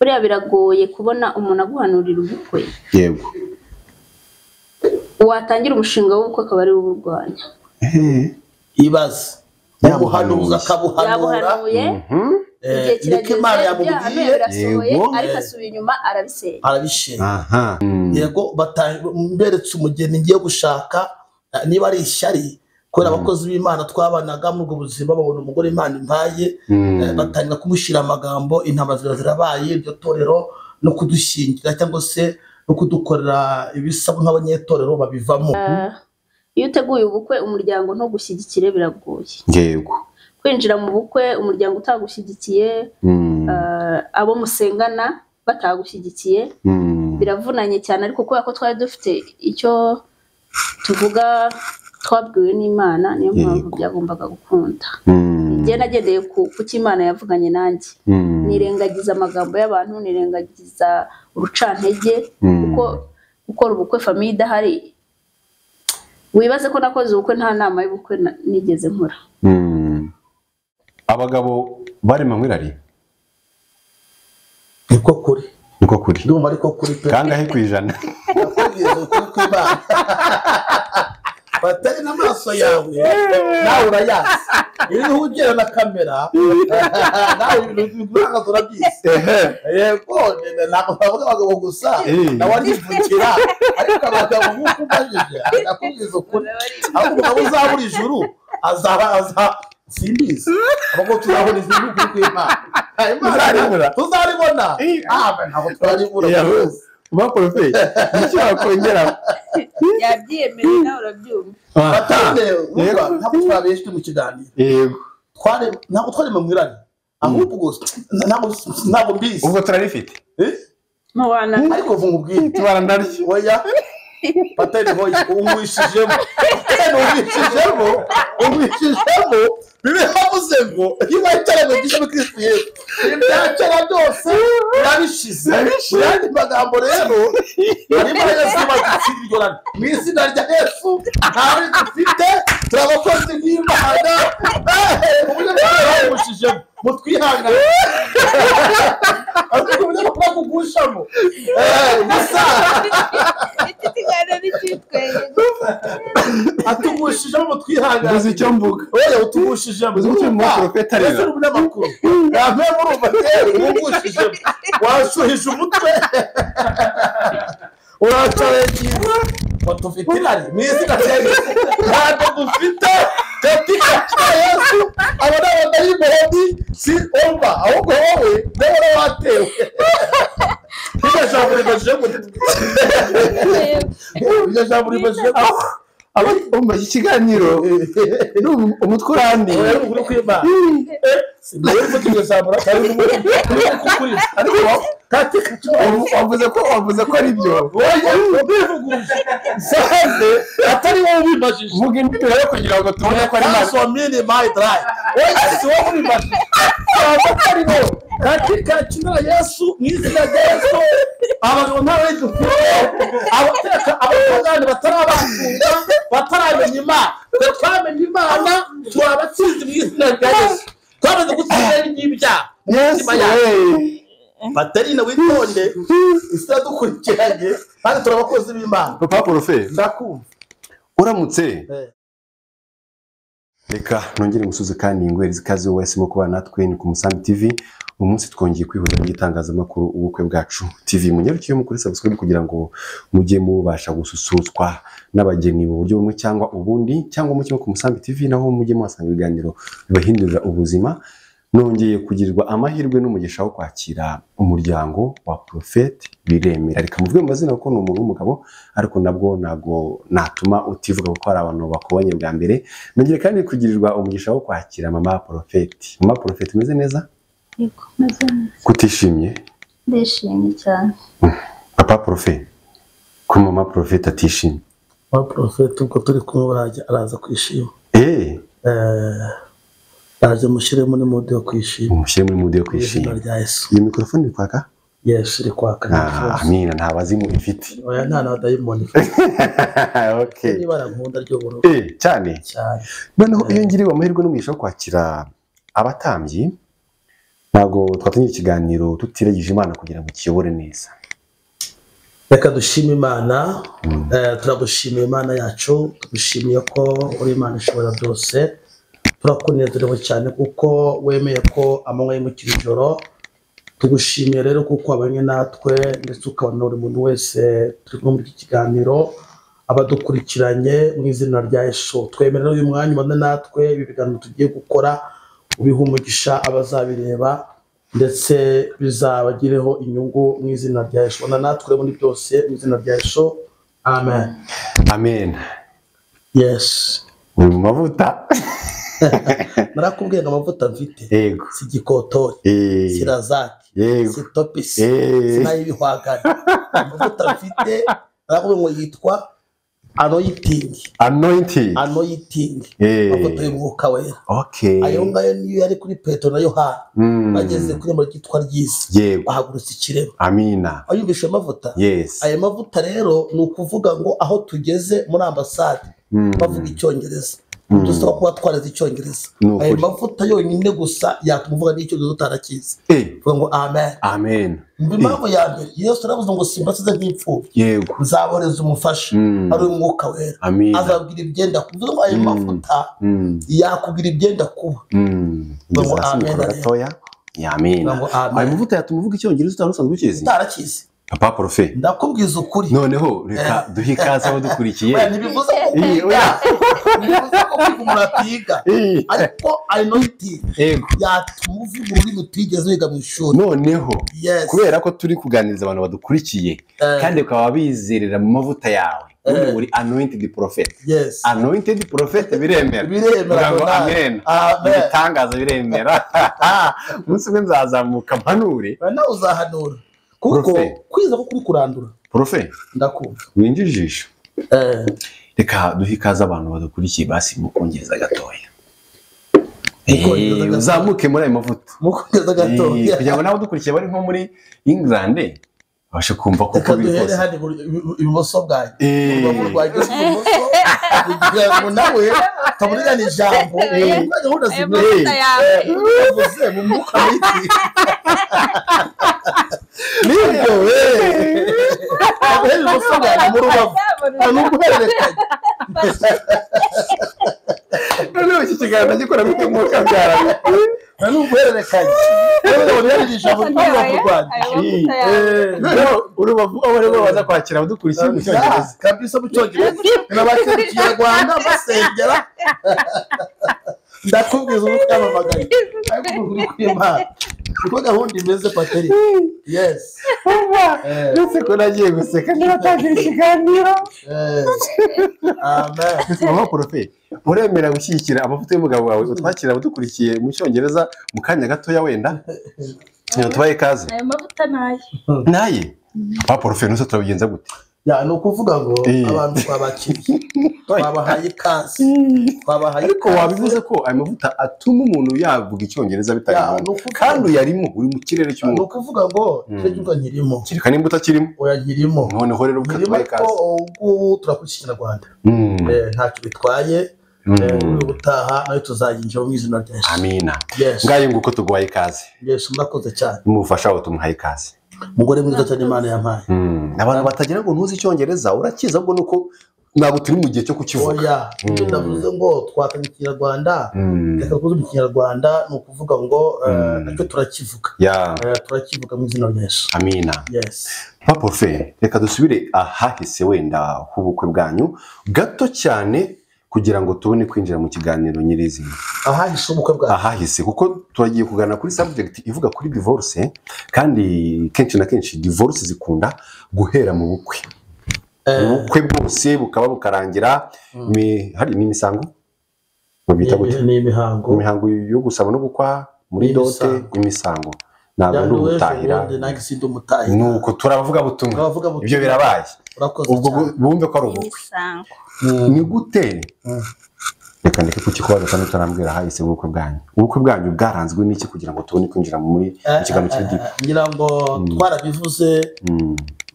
buriya biragoye kubona umuntu aguhanurira ubukwe yego watangira umushinga w'ubukwe akaba ari uburwanya ibaze yabuhanuza akabuhanura igihe kirageze byahanuye birasohoye ariko asubiye inyuma arabisenya yego mberetse umugeni ngiye gushaka niba ari ishyari kubera abakozi b'Imana twabanaga muri ubwo buzima babona umugore Imana impaye batangira kumushyira amagambo intambara zirabaye iryo torero no kudushyingira cyangwa se no kudukorera ibisabwa nk'abanyetorero babivamo. Iyo uteguye ubukwe umuryango ntugushyigikire biragoye yego kwinjira mu bukwe umuryango utagushyigikiye abo musengana batagushyigikiye biravunanye cyane ariko kubera ko twari dufite icyo tuvuga twabwiwe n'Imana niyo mpamvu byagombaga gukunda njye nagendeye ku cy'Imana yavuganye nanjye nirengagiza amagambo y'abantu nirengagiza urucantege kuko gukora ubukwe famille idahari wibaze ko nakoze ubukwe nta nama y'ubukwe nigeze nkora. Abagabo bari manwirari niko kuri ndumva ariko kuri pe kangahe kwijana batari n'amaso yawe nawe urayazi iyo ugera na kamera nawe ibintu biguranga turabyise yego ntabwo bavuga abagabo gusa nawe arivukira ariko abagabo nk'uko ubajije akakubwiza ukuri ahubwo umugabo uzabura ijuru azaha simbizi abagabo tuzabona ijuru kuri kw'Imana tuzaribona ntabwo turaribura Profe nicyo wakongera yabyemeye nawe urabyumva batande ntabwo twabeshye mu kiganiro yego ntabwo twari mu mwirari ahubwo ntabwo mbizi ubwo turarifite mubana ariko vuga ubwite tubana ndaryo oya patene hoye umwishijemo bibe havuze ngo niba cyarane gisho Kristo Yesu ibyacyara byose yabishize yandi magambo rero niba Yesu bagitsiryorana mu izina rya Yesu ntawe dufite turabakozi b'Imana uburyo bw'umushijemo mutwihangana ariko uburyo bwo kugushamo musa atugushijemo mutwihangana uzi icyo mvuga oya utugushijemo uzi icyo mu profeta rero ese umunyamakuru yamwe muri ubateri ugushijemo washuhije umutwe uracaregiza watufite irari mu izina rya Yesu ntabwo dufite katika Yesu abana badayimoni si omba ahubwo wowe nawe watewe bijashobora kubajemo umva iki kiganiro umutwe urandi uri kwimana sinari kutugezamura kandi kuri ariko wavuze ko ari byo saze atari wowe ubimajije vuga indimi rero kugira ngo tubone ko ari so mini my dry oya si wowe ubimajije atari wowe katika jina la Yesu mu izina rya Yesu abagabo ntawe dufite abapagani batarabakunda bataramenya Imana twamenye Imana turabatsinze mu izina rya Yesu twamaze gutsinda n'ibyaha Yesu Batarina witonde isadukurikiranye kandi turabakozi b'Imana. Papa Profe ndakumva uramutse reka nongere musuze kandi ingweri zikaze wese mu kuba natwe ni ku Musambi TV umunsi twongeye kwihuza n'igitangazamakuru ubukwe bwacu TV munyarukiye mu kuri subscribe kugira ngo mujye mubasha gususutswa n'abageni mu buryo bumwe cyangwa ubundi cyangwa mu kimwe ku Musambi TV naho mujye mwasanga ibiganiro bibahindurira ubuzima. Nongeye kugirirwa amahirwe n'umugisha wo kwakira umuryango wa Prophet Biremera reka muvuge mu mazina kuko ni umuntu w'umugabo ariko nabwo nago natuma utivuga ko ari abantu bakobanye bwa mbere. Nongeye kandi kugirirwa umugisha wo kwakira mama Prophet. Mama Prophet meze neza? Yego meze neza. Kutishimye? Ndishimye cyane. Papa Prophet ko mama Prophet atishimye? Mama Prophet uko turi kumwe araza kwishima. Aje mushyire muri mode yo kwishima. Mushyire muri mode yo kwishima. Iyi mikrofone iri kwaka? Yes, iri kwaka. Amina nta bazimu ifite. Oya nta nadayimoni. Okay. Niba arankunda ryo buro. Cyane. Noneho iyo ngiriwe amahirwe n'umugisha wo kwakira abatambyi ntabwo twatangira ikiganiro tutiragije Imana kugira ngo kiyobore neza. Reka dushime Imana, turagushimiye Imana yacu, tugushimiye ko uri Imana ishobora byose, turakunezerewe cyane kuko wemeye ko amanywa y'imukira ijoro, tugushimiye rero kuko abanye natwe ndetse ukabona buri muntu wese turi muri iki kiganiro abadukurikiranye mu izina rya Yesu. Twemerera uyu mwanya ubane natwe, ibi biganiro tugiye gukora ubiha umugisha abazabireba ndetse bizabagireho inyungu mu izina rya Yesu. Ubane natwe muri byose mu izina rya Yesu. Amen. Amen. Yes. Uyu mavuta narakubwiye ngo amavuta mfite yego si gikotori, si razaki, yego si topisi, si n'ay'ibihwagari. Amavuta mfite narakubwiye ngo yitwa anointing. Amavuta y'umwuka wera. Okay. Ayo ngayo niyo yari kuri Petero na Yohana bageze kuri mu ryitwa ry'isi, bahagurutse ikirema. Amina. Ayumvishe amavuta. Yes. Ayo mavuta rero ni ukuvuga ngo aho tugeze muri ambasade bavuga icyongereza, dusaba kuba twarazi icyongereza. Ayo mavuta yonyine gusa yatuma uvuga n'icyongereza utarakizi. Vuga ngo amen. Amen. Impamvu ya mbere Yesu aravuze ngo simbasize nk'imfubyi, yego nzabohereza umufasha ari umwuka wera, azabwira ibyenda kuvuga ngo ayo mavuta yakubwira ibyenda kuba. Ngo amen. Amen. Ayo mavuta yatuma uvuga icyongereza utarusanzwe ukizi. Utarakizi. Papa Profe, ndakubwiza ukuri. Noneho reka duhe ikaze aho dukurikiye. Ntibivuze ko umuntu atiga, ariko anointing yatuma uvuga ururimi utigeze wiga mu ishuri. Noneho kubera ko turi kuganiriza abantu badukurikiye kandi ukaba bizerera mu mavuta yawe, uri anointed prophet. Anointed prophet biremera. Amen. Bitangaza biremera. Umunsi umwe nzazamuka mpanure. Nawe uzahanura. Kuko kwiza ko kuri kurandura. Profe, ndakumva. Winjijisha. Reka duhe ikaze abantu badukurikiye basi mukongeza gatoya. Uzamuke muri ayo mavuta. Mukongeza gatoya. Kugira ngo nawe dukurikiye bari nko muri England bashe kumva ko bikoze. Duhere hadi ibumoso bwanjye. Urubavu rwanjye ibumoso kugira ngo nawe taburira ni jambo. Gahunda zimwe. Uvuze mu mwuka w'iki. Nibyo abaheri bosanga mu rubavu anuguhererekanye. Noneho iki kiganiro gikora mu mwuka byaranye anuguhererekanye. Rero yarishije mu rubavu rwanjye. Urubavu aho baza kwakira abadukurikiye mu cyongereza. Kabisa mu cyongereza. N'abakiriye Rwanda basengera. Ndakubwiza ubukamamagaye. Ariko uri kwimana. Uko gahunda imeze Pateri. Yes. Ndetse ko nagiye guseka niratangira ikiganiro. Amen. Mama Profe, uremera gushyigikira amavuta y'umugabo wawe utwakira abadukurikiye mu cyongereza mu kanya gatoya wenda? Tubaye kaze. Ayo mavuta naye. Naye? Papa Profe nuso turabigenza gute? Ya no kuvuga ngo abantu twabakiriye. Twabahaye ikaze. Ariko wabivuze ko ayo mavuta atuma umuntu yavuga icyongereza bitari kandi yarimo uri mu kirere cy'umuntu. No kuvuga ngo cyo nkirimo. Kirika nimbuta kirimo. Oya nkirimo. Noneho rero ukatwaye ikaze. Ubu turakurikira Rwanda. Ntacyo bitwaye. Ubutaha nayo tuzayinjira mu izina rya Yesu. Amina. Ngaye nguko tugwaye ikaze. Yes, murakoze cyane. Umufasha wawe tumuhaye ikaze. Mugore mwiza cyane Imana yampaye. Abantu batagira ngo ntuzi icyongereza urakiza ngo nuko ntabwo turi mu gihe cyo kukivuga. Oya, ndavuze ngo twakanye Kinyarwanda. Reka kuvuga mu Kinyarwanda ni ukuvuga ngo nacyo turakivuga. Turakivuga mu izina rya Yesu. Amina. Yes. Papa Profe, reka dusubire ahahise wenda h'ubukwe bwanyu gato cyane kugira ngo tubone kwinjira mu kiganiro nyirizina. Ahahise ubukwe bwanyu. Ahahise kuko turagiye kugana kuri subject ivuga kuri divorce kandi kenshi na kenshi divorce zikunda guhera mu bukwe. Ubukwe bwose bukaba bukarangira hari n'imisango bita gute? Ni imihango yo gusaba no gukwa muri dote imisango. Ntabwo ndumutahira. Nuko turavuga butumwa. Ibyo birabaye. Ubwo bumve ko ari ubukwe. Ni gute? Reka ndeke kukikubaza kandi utarambwira hahise ubukwe bwanyu. Ubukwe bwanyu bwaranzwe n'iki kugira ngo tubone kwinjira muri ikiganiro cy'idini? Ngira ngo twarabivuze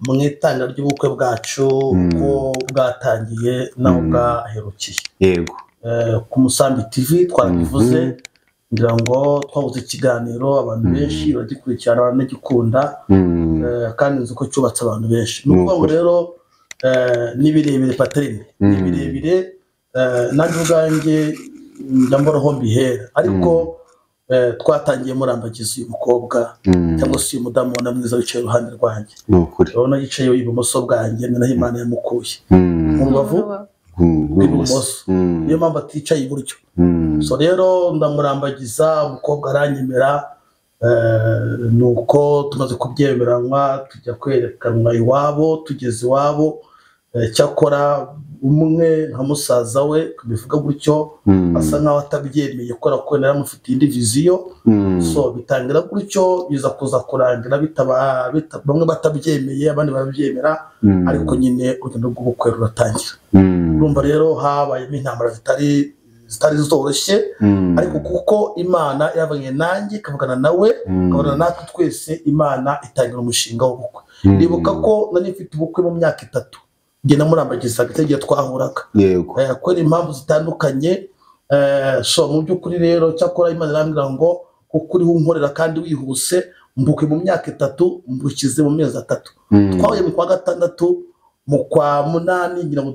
mu itangira ry'ubukwe bwacu ko bwatangiye naho bwaherukiye. Yego. Ku Musambi TV twarabivuze ngira ngo twabuze ikiganiro abantu benshi bagikurikirana banagikunda kandi nzi ko cyubatse abantu benshi nuko ngo rero ni birebire Patrine ni birebire nanjye ubwanjye ndamboroho mbihera ariko twatangiye murambagiza uyu mukobwa cyangwa se uyu mudamu na mwiza wicaye iruhande rwanjye urabona yicaye ibumoso bwanjye ni naho Imana yamukuye mu rubavu rw'ibumoso niyo mpamvu aticaye iburyo so rero ndamurambagiza umukobwa aranyemera nuko tumaze kubyemeranwa tujya kwerekanwa iwabo tugeze iwabo cyakora umwe nka musaza we kubivuga gutyo asa nkaho atabyemeye kubera ko naramufitiye indi viziyo so bitangira gutyo biza kuza kurangira bamwe batabyemeye abandi barabyemera ariko nyine urugendo rw'ubukwe ruratangira urumva rero habayemo intambara zitari zoroshye ariko kuko Imana yavanye nanjye ikavugana nawe ikavugana natwe twese Imana itangira umushinga w'ubukwe ndibuka ko nari mfite ubukwe mu myaka 3 ngenda murambagiza igihe twahuraga kubera impamvu zitandukanye so mu by'ukuri rero cyakora Imana irambwira ngo kuko uri unkorera kandi wihuse mbukwe mu myaka 3 mbukize mu mezi 3 twahuye mu kwa 6 mu kwa 8 ngira ngo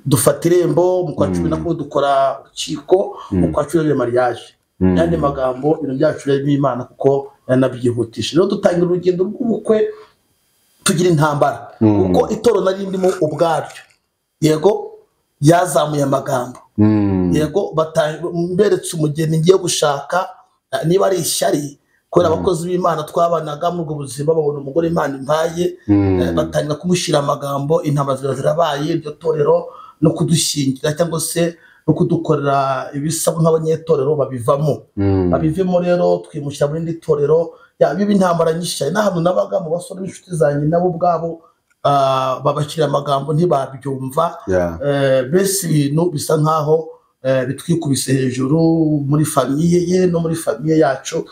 dufata irembo mu kwa 10 dukora urukiko mu kwa 10 mariage yandi magambo ibintu byacu rero Imana kuko yanabyihutisha rero dutangira urugendo rw'ubukwe tugira intambara kuko itoro nari ndimo ubwaryo yego yazamuye amagambo yego mberetse umugeni ngiye gushaka niba ari ishyari kubera abakozi b'Imana twabanaga mu buzima babona umugore Imana impaye batangira kumushyira amagambo intambara zirabaye iryo torero no kudushingira cyangwa se no kudukorera ibisabwa nk'abanyetorero babivemo rero twimushyira muri indi torero biba intambara nyinshi n'ahantu nabaga mu basore b'inshuti zanjye nabo ubwabo babashyira amagambo ntibabyumva mbese ibintu bisa nkaho bitwikubise hejuru muri famiye ye no muri famiye yacu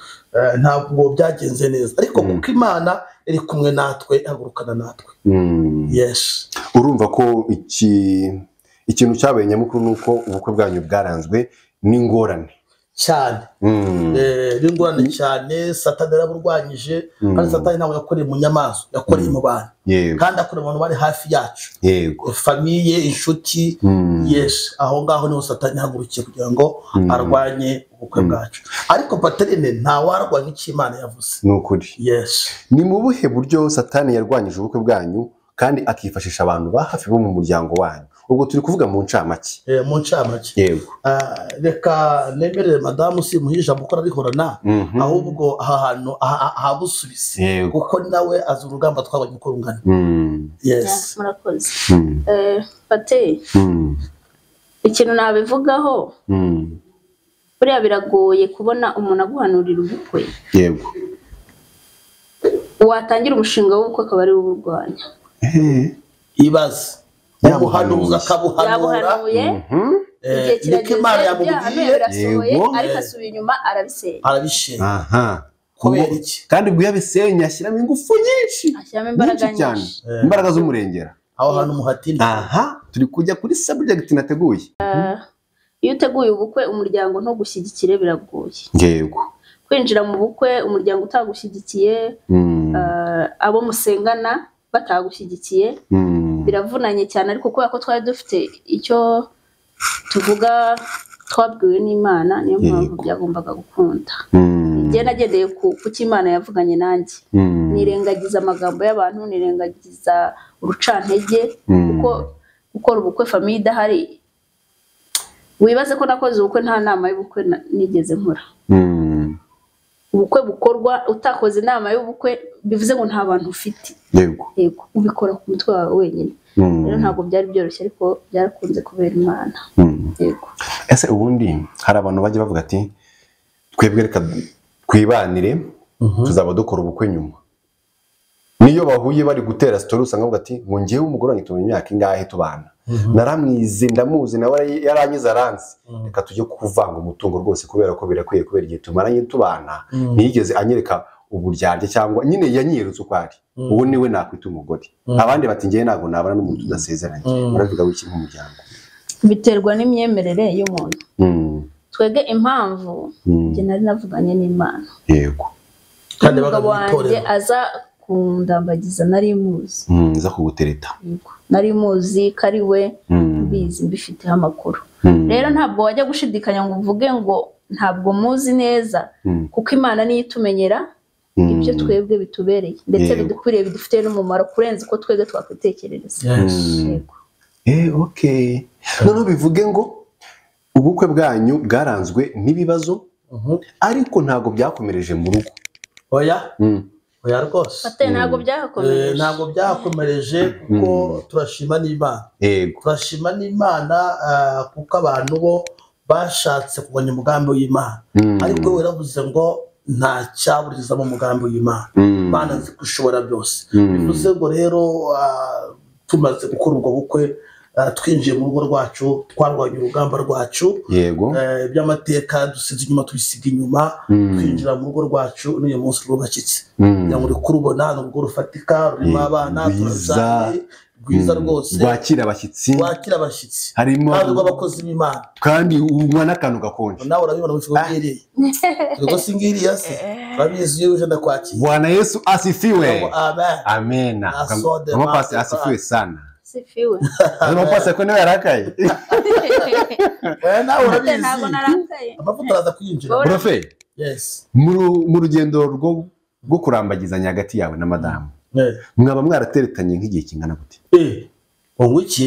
ntabwo byagenze neza ariko kuko Imana iri kumwe natwe ihagurukana natwe yes urumva ko ikintu cyabaye nyamukuru nuko ubukwe bwanyu bwaranzwe n'ingorane cyane n'ingorane cyane Satani yaraburwanyije kandi Satani ntabwo yakoreye mu nyamaswa yakoreye mu bantu kandi akoreye mu bantu bari hafi yacu famiye inshuti yes aho ngaho niho Satani yahagurukiye kugira ngo arwanye ubukwe bwacu ariko Patrine nta warwanya icyo Imana yavuze nukuri yes ni mu buhe buryo Satani yarwanyije ubukwe bwanyu kandi akifashisha abantu ba hafi bo mu muryango wanyu ubwo turi kuvuga mu ncamake mu ncamake yego reka nemerere madamu simuhisha mukora bihorana ahubwo aha hantu ahabusubize kuko nawe azi urugamba twabanye uko rungana yes murakoze Pate ikintu nabivugaho buriya biragoye kubona umuntu aguhanurira ubukwe yego watangira umushinga w'ubukwe akaba ari uburwanya ibaze yabuhanuza akabuhanura igihe kirageze birasohoye ariko asubiye inyuma arabisenya kubera iki kandi ubwo yabisenya ashyiramo ingufu nyinshi ashyiramo imbaraga nyinshi imbaraga z'umurengera aho hantu muhatini turi kujya kuri subject nateguye iyo uteguye ubukwe umuryango ntugushyigikire biragoye yego kwinjira mu bukwe umuryango utagushyigikiye abo musengana batagushyigikiye biravunanye cyane ariko kubera ko twari dufite icyo tuvuga twabwiwe n'Imana niyo mpamvu byagombaga gukunda njye nagendeye ku cy'Imana yavuganye nanjye nirengagiza amagambo y'abantu nirengagiza urucantege kuko gukora ubukwe famiye idahari wibaze ko nakoze ubukwe nta nama y'ubukwe nigeze nkora ubukwe bukorwa utakoze inama y'ubukwe bivuze ngo nta bantu ufite yego ubikora ku mutwe wawe wenyine rero ntabwo byari byoroshye ariko byarakunze kubera Imana yego ese ubundi hari abantu bajya bavuga ati twebwe reka twibanire tuzaba dukora ubukwe nyuma niyo bahuye bari gutera story usanga bavuga ati ngo ngewe umugore wanjye tumenye imyaka ingahe tubana naramwize ndamuzi nawe yarangiza aranzi reka tujye kuvanga umutungo rwose kubera ko birakwiye kubera igihe tumaranye tubana niyigeze anyereka uburyarye cyangwa nyine yanyirutse uko ari ubu niwe nakwita umugore abandi bati ngewe ntabwo nabana n'umuntu tudasezeranye baravuga wiki nk'umuryango biterwa n'imyemerere y'umuntu twege impamvu njye nari navuganye n'Imana yego kandi umugabo wanjye aza kundambagiza nari muzi za kugutereta nari muzi kari we bizi mbifiteho amakuru rero ntabwo wajya gushidikanya ngo uvuge ngo ntabwo muzi neza kuko Imana niyo itumenyera ibyo twebwe bitubereye ndetse bidukwiriye bidufite n'umumaro kurenza uko twebwe twakwitekerereza yego okay none bivuge ngo ubukwe bwanyu bwaranzwe n'ibibazo ariko ntago byakomereje mu rugo oya rwose ntabwo byakomereje kuko turashima n'Imana turashima n'Imana kuko abantu bo bashatse kubona umugambi w'Imana ariko we yaravuze ngo nta cyaburiza mu mugambi w'Imana Imana nzi gushobora byose bivuze ngo rero tumaze gukora ubwo bukwe twinjiye mu rugo rwacu twarwanye urugamba rwacu yego by'amateka dusize inyuma tubisiga inyuma twinjira mu rugo rwacu n'uyu munsi rwubakitse kugira ngo kurubona ni urugo rufatika rurimo abana turazaye rwiza rwose rwakira abashyitsi harimo abakozi b'Imana kandi unywa n'akantu gakonje nawe urabibona mu kigo ngiriye ubwo singiriye se babizi iyo uje ndakwakira Bwana Yesu asifiwe amen kama pasi asifiwe sana sifiwe pasi ko niwe yarakaye nawe urabizi amavuta araza kwinjira profe yes mu rugendo rwo kurambagizanya hagati yawe na madamu mwaba mwarateretanye nk'igihe kingana gute ngo iki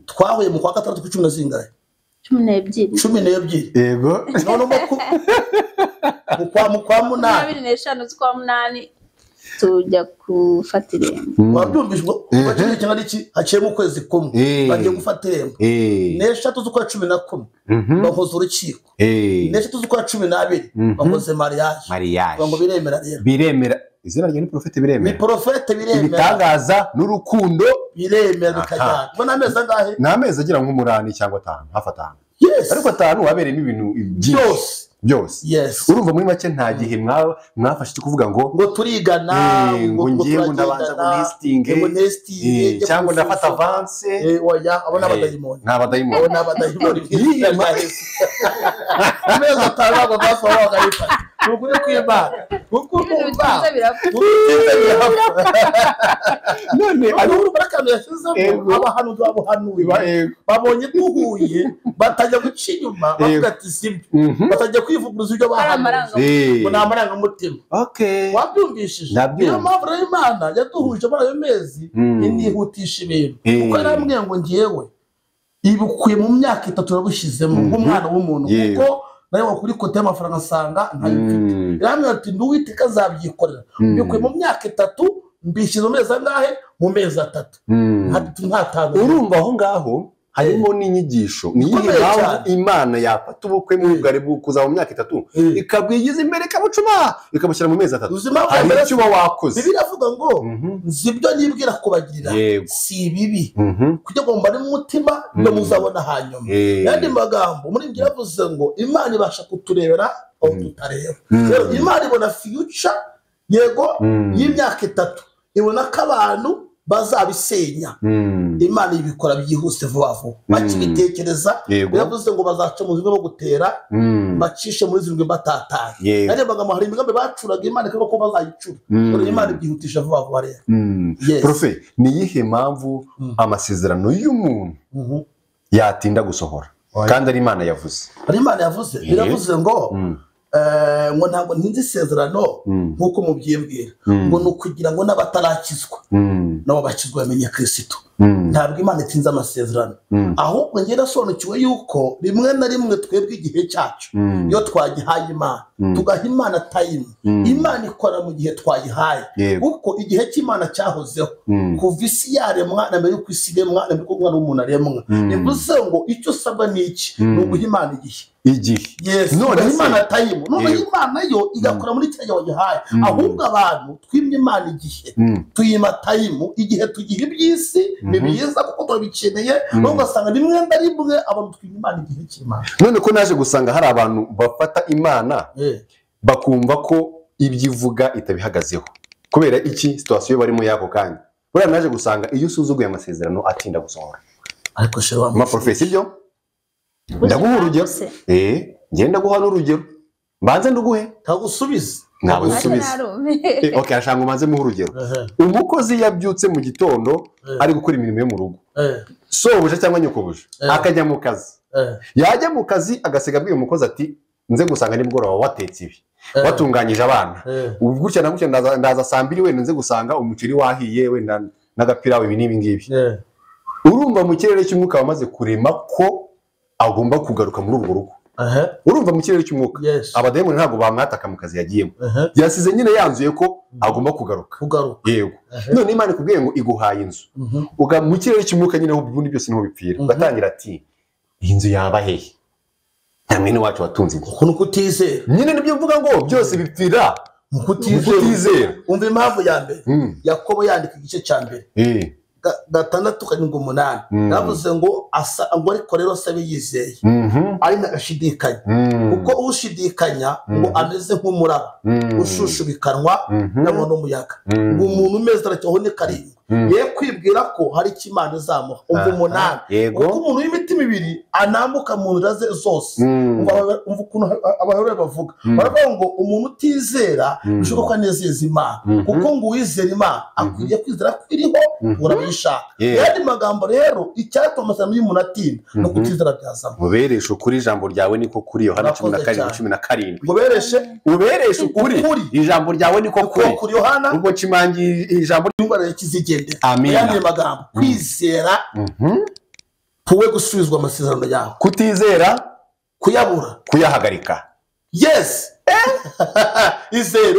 twahuye mu kwa gatandatu ku 10 zingahe 12 yego none mu kwa munani 25 z'ukwa munani tujya gufata irembo wabyumvishwe bakiri cyangwa iki haciye mu kwezi kumwe bagiye gufata irembo n'eshatu z'ukwa 11 bakoze urukiko n'eshatu z'ukwa 12 bakoze mariage ngo biremera izina rye ni Profete biremera ni Profete biremera ibitangaza n'urukundo biremera bikajyana ubona amezi angahe n'amezi agira nk'umurani cyangwa 5 hafi 5 yes ariko 5 wabereyemo ibintu byose yes urumva muri make nta gihe mwafashe kuvuga ngo turigana ngo ngiye ngo ndabanza ngo nesting cyangwa ndafata avance oya abona abadayimoni n'abadayimoni amezi atarago bafa bagarifa ukuri kw'Imana kuko none ari barakana yashizemo abahanuzi babuhanuye babonye duhuye batajya guca inyuma bavuga ati sibyo batajya kwivuguruza ibyo bahanuye ngo namaranga mutima wabyumvishije niyo mpamvu rero Imana yaduhuje muri ayo mezi inihutisha ibintu kuko yarambwiye ngo ngiyewe ibukwiye mu myaka 3 nabushyizemo nk'umwana w'umuntu kuko nayo wakuri kote y'amafaranga asanga ntayifite iramye ati nduwiteka azabyikorera bikuye mu myaka 3 mbishyize mezi angahe mu mezi 3 ntatanu urumva aho ngaho harimo n'inyigisho niyihe mpamvu Imana yafata ubukwe mu bwari bukuza mu myaka 3 ikabwigiza imbere kabucuma ikabushyira mu mezi 3 hari icyo wakoze Bibiliya avuga ngo nzibyo nibwira kubagirira si bibi kujya gomba n'umutima no muzabona hanyuma yandi magambo muri ngira yavuze ngo Imana ibasha kuturebera aho tutareba Imana ibona future yego y'imyaka 3 ibona ko abantu bazabisenya Imana ibikora byihuse vuba vuba bakibitekereza yavuze ngo bazaca mu zimwe bo gutera bacishe muri zimwe batatanye ari bagamo hari imigambi bacuraga Imana ko bazayicura Imana ibyihutisha vuba vuba rero Profe niyihe mpamvu amasezerano y'umuntu yatinda gusohora kandi ari Imana yavuze biravuze ngo ngo ntabwo ntinzi isezerano nkuko mubyibwira ngo nukugira ngo n'abatarakizwa nabo bakizwa bamenye Kristo ntabwo Imana itinze amasezerano ahubwo ngiye nasobanukiwe yuko rimwe na rimwe twebwe igihe cyacu iyo twagihaye Imana tugaha Imana time Imana ikora mu gihe twayihaye kuko igihe cy'Imana cyahozeho kuva isi yaremwa na mbere y'uko isi iremwa na mbere y'uko umwana w'umuntu aremwa bivuze ngo icyo usabwa ni iki ni uguha Imana igihe none Imana time none Imana yo igakora muri cyaje wagihaye ahubwo abantu twimye Imana igihe tuyima time igihe tugihe iby'isi nibiza kuko twabikeneye no gasanga rimwe ndarimwe abantu twimye Imana igihe cy'Imana none ko naje gusanga hari abantu bafata Imana bakumva ko ibyivuga itabihagazeho kubera iki situation barimo yako kandi bura naje gusanga iyo usuzuguye amasezerano atinda gusohora ariko shero ama professor byo ndaguha urugero ngenda guha n'urugero mbanze nduguhe ntagusubize ntabwo usubiza okay ashanga umanze mu urugero umukozi yabyutse mu gitondo ari gukora imirimo yo mu rugo sobuja cyangwa nyokobuje akajya mu kazi yajya mu kazi agasiga abwiye umukozi ati nze gusanga nimugoroba watetse ibi watunganyije abana ubu gutya na gutya ndaza saa 2 wenda nze gusanga umuceri wahiye wenda n'agapira ibi n'ibi ngibi urumva mu kirere cy'umwuka wamaze kurema ko agomba kugaruka muri urwo rugo urumva mu kirere cy'umwuka abadayimoni ntabwo bamwataka mu kazi yagiyemo yasize nyine yanzuye ko agomba kugaruka yego none Imana ikubwiye ngo iguhaye inzu uga mu kirere cy'umwuka nyine aho ubundi byose niho bipfira ugatangira ati iyi nzu yaba hehe namwe wacu watunze ukuntu kutizera nyine nibyo mvuga ngo byose bipfira mu kutizera umva impamvu ya mbere Yakobo yandika igice cya mbere 6:8 yavuze ngo ariko rero sabe yizeye ari nagashidikanya kuko ushidikanya ngo ameze nk'umuraba ushushubikanwa nabo n'umuyaga ngo umuntu umeze aracyaho ne karindwi ye kwibwira ko hari ikimana izamuha umva 8 kuko umuntu w'imitima ibiri anamuka mu nzira ze zose umva ukuntu abahore bavuga baravuga ngo umuntu utizera bishoboka ko anezeza Imana kuko ngo uwizera Imana akwiriye kwizera ko iriho urabishaka yandi magambo rero icyatuma sana y'umuntu atinda no kutizera byazamo uberesha ukuri ijambo ryawe niko kuri Yohana 12:17 uberesha ukuri ijambo ryawe niko kuri Yohana ubwo kimangi ijambo ry'Imana kizigende Amen. Yandi magambo kwizera kuwe gusubizwa amasezerano yawe kutizera kuyabura kuyahagarika yes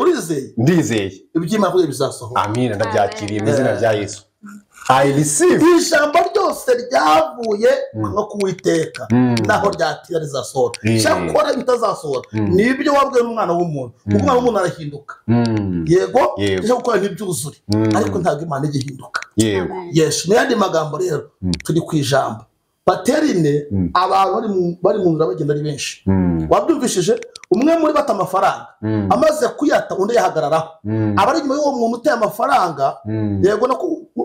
urizeye ndizeye iby'Imana kuye bizasohoka amina ndabyakiriye mu izina rya Yesu I receive ijambo ryose ryavuye nko kuwiteka naho ryatira rizasohora cyakora bitazasohora nibyo wabwiye n'umwana w'umuntu umwana w'umuntu arahinduka yego cyo gukora ntibyuzure ariko ntabwo Imana igihinduka yego yes n'andi magambo rero turi ku ijambo paterine abantu bari mu nzira bagenda ari benshi wabyumvishije umwe muri bata amafaranga amaze kuyata undi yahagararaho abari nyuma y'uwo muntu uteye amafaranga yego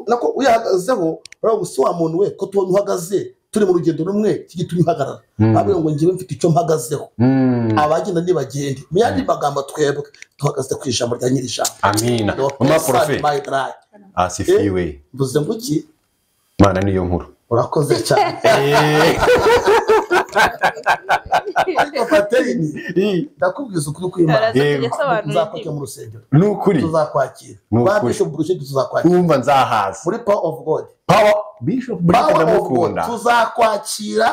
nako uyahagazeho baravuga gusa wa muntu we ko tubona uhagaze turi mu rugendo rumwe kigitumye uhagarara abwiye ngo ngiye mfite icyo mpagazeho abagenda nibagende mu yandi magambo twebwe tuhagaze ku ijambo rya nyir'ijambo amina mama prophet asifiwe mvuze ngo iki Mana niyo nkuru urakoze cyane paterine ndakubwiza ukuri kw'Imana tuzakwakira mu rusengero n'ukuri tuzakwakira ba Bishop Bruce tuzakwakira umva nzahaza muri Power of God Bishop Bruce ndamukunda tuzakwakira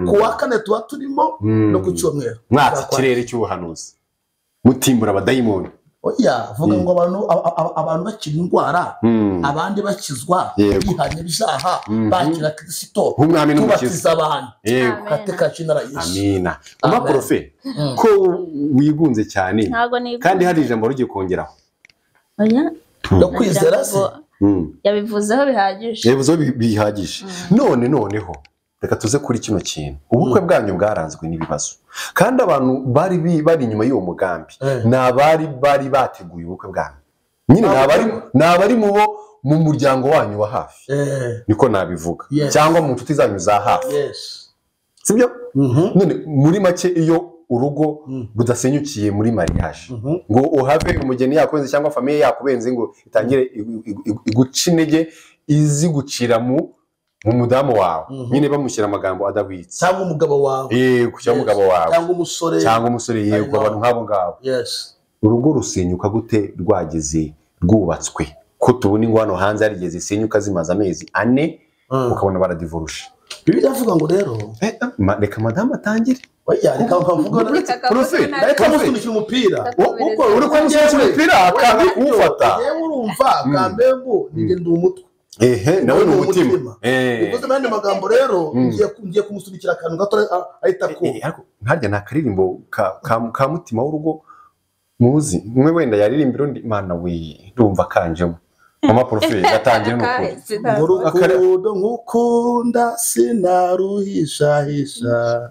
kuwa kane tuba turimo no ku cyumweru mwatsi kirere cy'ubuhanuzi mutimbura abadayimoni oya vuga ngo abantu bakira indwara abandi bakizwa bihanye bizaha bakira Kristo umwami n'umukiza abantu kateka cinara Yesu amina mama prophet ko wigunze cyane kandi hari ijambo rugiye kongeraho oya no kwizera se yabivuzeho bihagije yabivuzeho bihagije noneho reka tuze kuri kino kintu ubukwe bwanyu bwaranzwe n'ibibazo kandi abantu bari inyuma y'uwo mugambi bari bateguye ubukwe bwanyu nyine nabari mu muryango wanyu wa hafi niko nabivuga cyangwa mu nshuti zanyu za hafi sibyo none muri make iyo urugo rudasenyukiye muri mariage ngo uhave umugeni yakubenze cyangwa famille yakubenze ngo itangire iguca intege izi gucira mu mudamu wawe nyine bamushyira amagambo adabwitse cyangwa umugabo wawe cyangwa umugabo wawe cyangwa umusore yego abantu nk'abo ngabo urugo rusenyuka gute rwageze rwubatswe ko tubona ingwano hanze yarigeze isenyuka zimaze amezi 4 ukabona baradivorusha Bibiliya avuga ngo rero reka madamu atangire oya reka mvuga prophet reka musunikira umupira uko uri kumusunikira umupira akanga kuwufata yewe urumva kambembu nigenda umutwe nawe ni umutima uvuze n'andi magambo rero ngiye kumusunikira akantu gato ahita ko ntarya nakaririmbo ka mutima w'urugo muzi umwe wenda yaririmbira undi Mana we ndumva kanjemo mama prophet yatangiye n'urukundo nkukunda sinaruhishahisha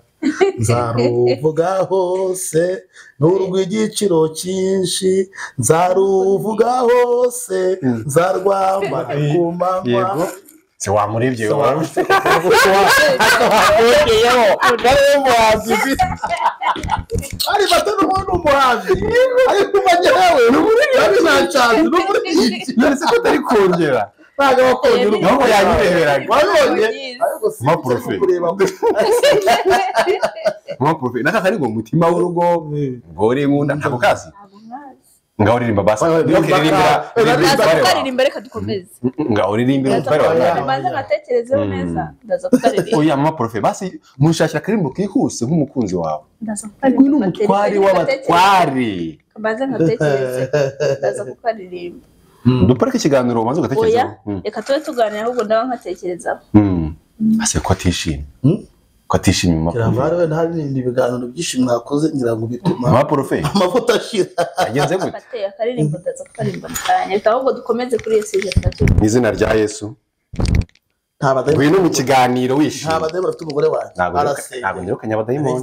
nzaruvuga hose n'urw'igiciro cyinshi nzaruvuga hose nzarwamba kumanywa se wamurebye ari bato n'umuntu umuhanzi ariko umanyerewe n'umuri ntacanze n'umuri none se ko atari kongera ntago bakongera naho yanyireberaga wabonye amaprofe n'aka ari ngo mutima w'urugo ngore nkunda ntabwo kazi ngaho uririmba basa ndazakaririmba reka dukomeze ngaho uririmba mbanza ngatekerezeho neza ndaza kukaririmba oya amaprofe basi mushashira akarimbo kihuse nk'umukunzi wawe ndaza uyu ni umutware w'abatware mbanza ngatekereze ndaza kukaririmba duparike ikiganiro ubanza ugatekerezaho reka tube tuganira ahubwo ndaba nkatekerezaho ase ko atishimye ko atishimye kiramara we ntari ibiganiro byinshi mwakoze ngira ngo bituma amaprofe amavuta ashira agenze gute ateye akaririmbo ndaza kukaririmba mutanya reka ahubwo dukomeze kuri Yesu ijana mu izina rya Yesu ntabadayi ngwino mu kiganiro wishimye ntabadayi barafite umugore wanjye ntabwo nyirukanye abadayimoni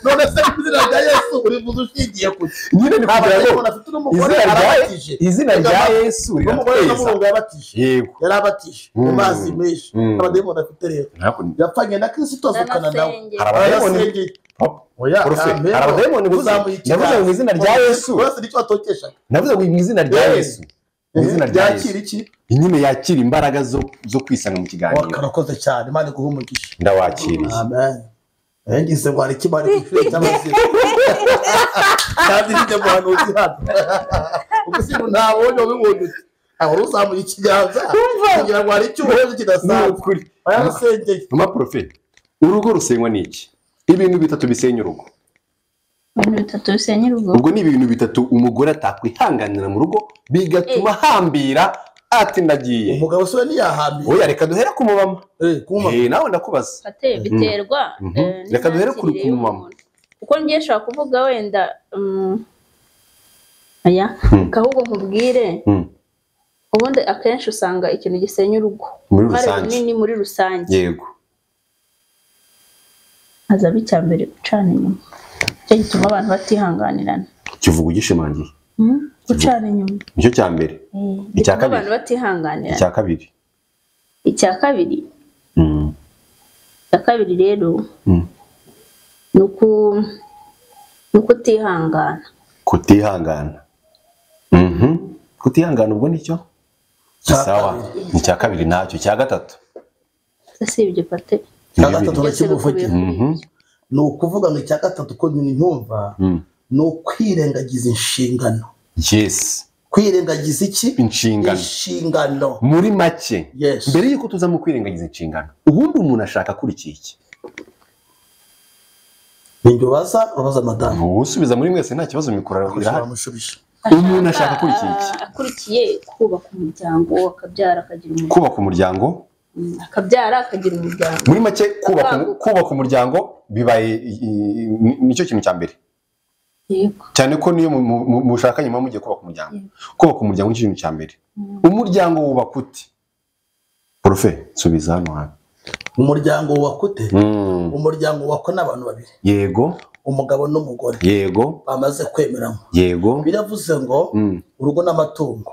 none se izina rya Yesu urivuze ushingiye ku nyine ni kugira ngo izina rya Yesu yego yarabatije mu mazi menshi abadayimoni afite rero yapfanye na Kristo azukana nawe abadayimoni navuze mu izina rya Yesu navuze mu izina rya Yesu izina rya Yesu nyine yakira imbaraga zo kwisanga mu kiganiro karakoze cyane Imana iguhe umugisha ndawakiriye amen ngize ngo ari kimari kifite cy'amazina kandi njye muhanuzi hano ubwo sintu ntabonye ubibonye aho uzamuye ikiganza kugira ngo ari cyuhoje kidasanzwe ayasengeye amaprofe urugo rusenywa n'iki ibintu bitatu bisenya urugo ibintu bitatu bisenya urugo ubwo ni ibintu bitatu umugore atakwihanganira mu rugo bigatuma hambira ati ndagiye umugabo se ntiyahambira oya reka duhere ku mumama nawe ndakubaza ate biterwa reka duhere ku mumama uko ngiye shaka kuvuga wenda aya kahubwo nkubwire ubundi akenshi usanga ikintu gisenya urugo runini muri rusange yego azabi cyambere gucana inyuma cyo gituma abantu batihanganirana kivuga ugishimangiye gucana inyuma nicyo cya mbere icya kabiri abantu batihanganirana icya kabiri icya kabiri rero nuko kutihangana ubwo nicyo sawa ni cya kabiri nacyo cya gatatu si ibyo pate cya gatatu nakimuvugira ni ukuvuga ngo icya gatatu ko nyine ntumva ni ukwirengagiza inshingano yes kwirengagiza iki inshingano muri make mbere yuko tuza mu kwirengagiza inshingano ubundi umuntu ashaka akurikiye iki ninjye ubaza madamu usubiza muri mwese nta kibazo mikoro irahari umuntu ashaka akurikiye iki akurikiye kubaka umuryango akabyara akagira umuryango kubaka umuryango akabyara akagira umuryango muri make kubaka umuryango bibaye nicyo kintu cya mbere cyane ko niyo mushakanye muba mugiye kubaka umuryango kubaka umuryango ni ikintu cya mbere umuryango wubaka ute profe subiza hano hano umuryango wubaka ute umuryango wubakwa n'abantu babiri yego umugabo n'umugore yego bamaze kwemeramo yego biravuze ngo urugo n'amatungo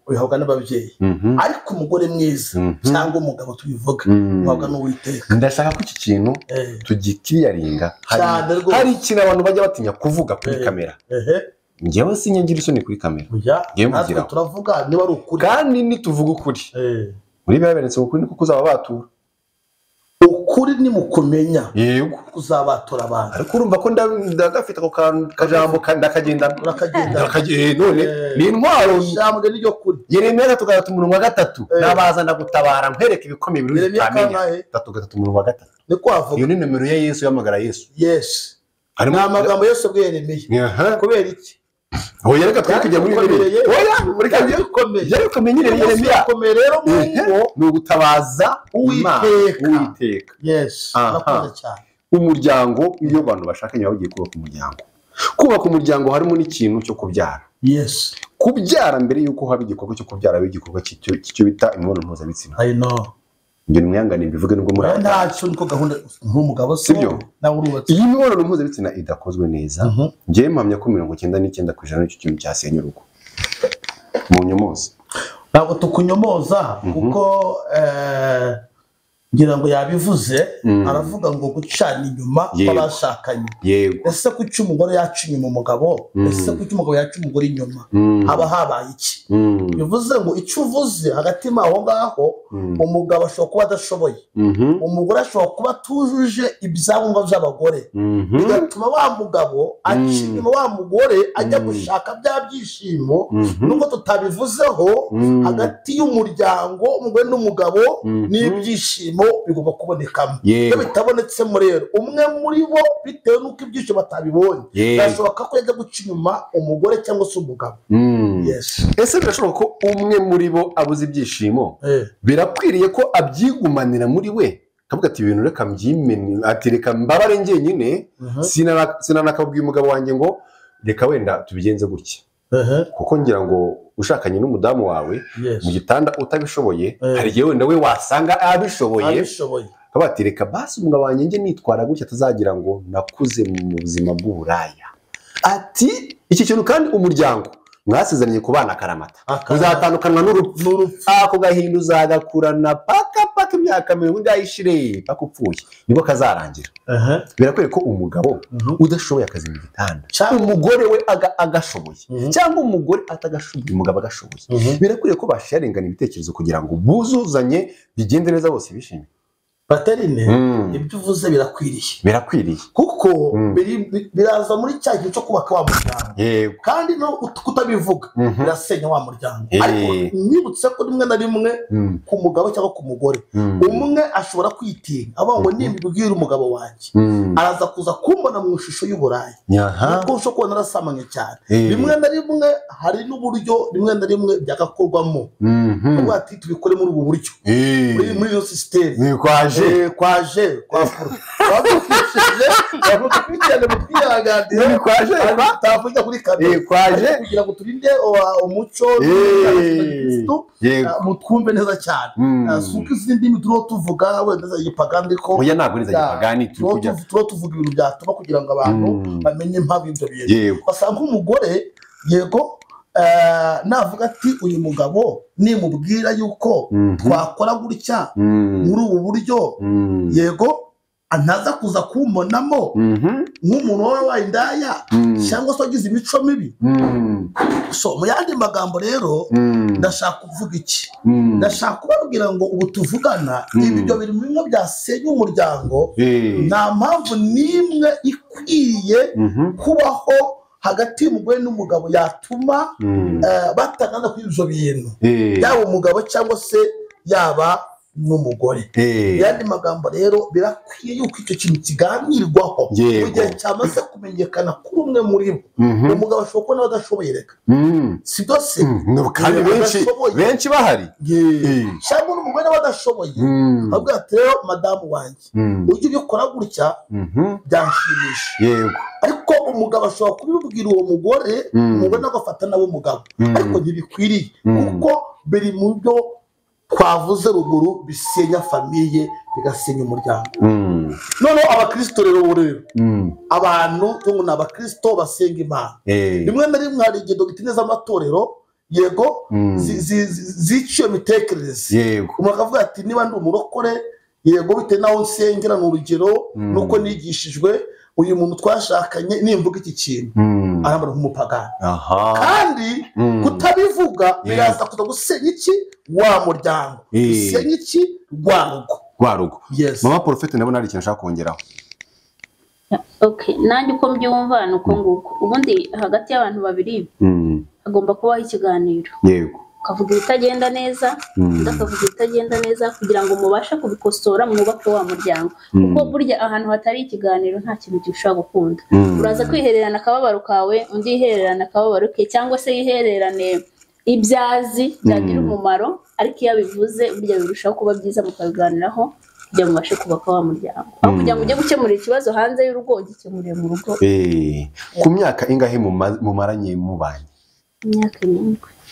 ubihabwa n'ababyeyi ariko umugore mwiza cyangwa umugabo tubivuga uhabwa n'Uwiteka ndashaka ko iki kintu tugikiriyaringa hari ikintu abantu bajya batinya kuvuga kuri kamera njyewe sinyagira isoni kuri kamera natwe turavuga niba ari ukuri kandi nituvuga ukuri muri bibaberetse ukuri niko kuzaba batura ukuri ni mukumenya yego kuzabatura abantu ariko urumva ko ndagafite ako kajambo ndakagenda none ni intwaro jambo n'iryo kuri Yeremiya 3:3 nabaza ndagutabara nkwereka ibikomeye biri utamenya 3:3 ni kwavuga iyo ni numero ya Yesu yamagara Yesu harimo amagambo Yesu bwe Yeremiya kubera iki oya reka twakujya muri Yeremiya oya muri kandi bikomeye Yeremiya rero ni ugutabaza Uwiteka umuryango iyo abantu bashakanye bagiye kubaka umuryango harimo n'ikintu cyo kubyara kubyara mbere yuko haba igikorwa cyo kubyara igikorwa cyo bita imibonano mpuzabitsina ibyo nimwihangane mbivuge nubwo muri ntacyo niko gahunda nk'umugabo sibyo nawe urubatse iyi mibonano mpuzabitsina idakozwe neza njyewe mpamya ko 99% n'icyo kintu cyasenya urugo mu nyomoza ntabwo tukunyomoza kuko ngira ngo yabivuze aravuga ngo gucana inyuma kw'abashakanye ese kuki umugore yaca inyuma umugabo ese kuki umugabo yaca umugore inyuma haba habaye iki bivuze ngo icyo uvuze hagati aho ngaho umugabo ashobora kuba adashoboye umugore ashobora kuba atujuje ibyangombwa by'abagore bigatuma wa mugabo aca inyuma wa mugore ajya gushaka bya byishimo nubwo tutabivuzeho hagati y'umuryango umugore n'umugabo n'ibyishimo bigomba kubonekamo iyo bitabonetsemo rero umwe muri bo bitewe n'uko ibyishimo batabibonye birashoboka ko yajya guca inyuma umugore cyangwa se umugabo ese birashoboka ko umwe muri bo abuze ibyishimo birakwiriye ko abyigumanira muri we akavuga ati ibintu reka mbyimene ati reka mbabare njyenyine sinanakabwiye umugabo wanjye ngo reka wenda tubigenze gutya kuko ngira ngo ushakanye n'umudamu wawe mu gitanda utabishoboye hari igihe wenda we wasanga abishoboye akabatereka basi umugabo wanjye njye nitwara gutya atazagira ngo nakuze mu buzima bw'uburaya ati iki kintu kandi umuryango mwasezeranye ku bana akaramata uzatandukanwa n'urupfu ako gahinda uzagakurana paka imyaka 70 yayishire paka upfuye nibwo kazarangira birakwiye ko umugabo udashoboye akazi mu gitanda umugore we agashoboye cyangwa umugore atagashoboye umugabo agashoboye birakwiye ko basharengana ibitekerezo kugira ngo buzuzanye bigende neza bose bishimye Paterine ibyo uvuze birakwiriye kuko biraza muri cya gihe cyo kubaka wa muryango kandi no kutabivuga birasenya wa muryango ariko nibutse ko rimwe na rimwe ku mugabo cyangwa ku mugore umwe ashobora kwitinya avuga ngo nimbibwira umugabo wanjye araza kuza kumbona mu ishusho y'uburayi kuko ushobora kubona arasamanye cyane rimwe na rimwe hari n'uburyo rimwe na rimwe byagakorwamo kuko ati tubikore muri ubu buryo muri iyo sisiteme kwaje wadukwishije mutwihanganire kwaje tavuga kuri kamera kwaje kugira ngo turinde umuco mutwumve neza cyane suko izindi mituro tuvuga wenda yipagandi ko oya ntabwo niza yipagani turo tuvuga ibintu byatuma kugira ngo abantu bamenye impamvu ibyo bintu basanga umugore yego navuga ati uyu mugabo nimubwira yuko twakora gutya muri ubu buryo yego antaza kuza kumbonamo nk'umuntu wabaye indaya cyangwa se wagize imico mibi so mu yandi magambo rero ndashaka kuvuga iki ndashaka kubabwira ngo ubu tuvugana ibyo biri mu bimwe byasenya umuryango nta mpamvu n'imwe ikwiye kubaho hagati y'umugore n'umugabo yatuma batangana kuri ibyo bintu yaba umugabo cyangwa se yaba n'umugore yandi magambo rero birakwiye yuko icyo kintu kiganirwaho mu gihe cyamaze kumenyekana kuri umwe muri bo umugabo ashobora kuba nawe adashoboye reka si byose kandi benshi bahari cyangwa n'umugore nawe adashoboye ahubwo ati rero madamu wanjye ujye ubikora gutya byanshimisha yego ariko umugabo ashobora kubibwira uwo mugore umugore nawe agafata nawe umugabo ariko ntibikwiriye kuko biri mu byo twavuze ruguru bisenya famiye bigasenya umuryango noneho abakristo rero abantu ngo ni abakristo basenga Imana rimwe na rimwe hari igihe dogitine z'amatorero yego ziciye imitekerereze umuntu akavuga ati niba ndi umurokore yego bitewe n'aho nsengera ni urugero nuko nigishijwe uyu muntu twashakanye nimvuga iki kintu arambara nk'umupagani kandi kutabivuga biraza kuza gusenya iki wa muryango gusenya iki rwa rugo mama Porofete ndabona hari ikintu ashaka kongeraho nanjye uko mbyumva ni uko nguko ubundi hagati y'abantu babiri hagomba kubaho ikiganiro yego ukavuga ibitagenda neza undi akavuga ibitagenda neza kugira ngo mubashe kubikosora mwubake wa muryango kuko burya ahantu hatari ikiganiro nta kintu gishobora gukunda uraza kwihererana akababaro kawe undi yihererana akababaro ke cyangwa se yihererane ibyazi byagira umumaro ariko iyo abivuze burya birushaho kuba byiza mukabiganiraho kugira ngo mubashe kubaka wa muryango aho kugira ngo ujye gukemura ikibazo hanze y'urugo ugikemuriye mu rugo ku myaka ingahe mumaranye mubanye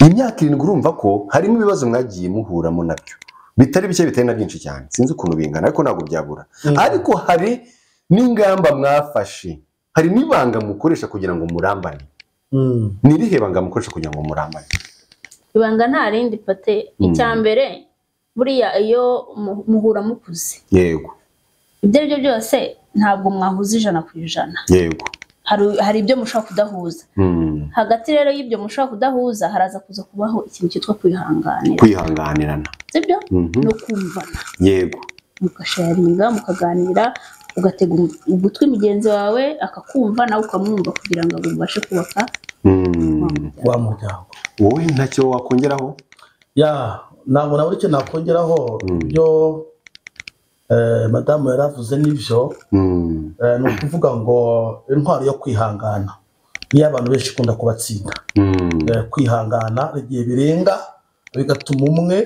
imyaka 7 urumva ko harimo ibibazo mwagiye muhuramo nabyo bitari bike bitari na byinshi cyane sinzi ukuntu bingana ariko ntabwo byabura ariko hari n'ingamba mwafashe hari n'ibanga mukoresha kugira ngo murambane n'irihe banga mukoresha kugira ngo murambane ibanga nta rindi pate. Icya mbere buriya iyo muhura mukuze, yego, ibyo ari byo byose ntabwo mwahuza 100%. yego, hari ibyo mushaka kudahuza. Hagati rero y'ibyo mushaka kudahuza haraza kuza kubaho ikintu cyitwa kwihanganirana, sibyo? No kumvana, yego, mukasharinga, mukaganira, ugatega ugutwi mugenzi wawe akakumva nawe ukamwumva kugira ngo ubashe kubaka wa muryango. Wowe ntacyo wakongeraho? Ntabwo nawe icyo nakongeraho ibyo madamu yaravuze n'ibyo, ni ukuvuga ngo intwaro yo kwihangana niyo abantu benshi ikunda kubatsinda. Kwihangana igihe birenga bigatuma umwe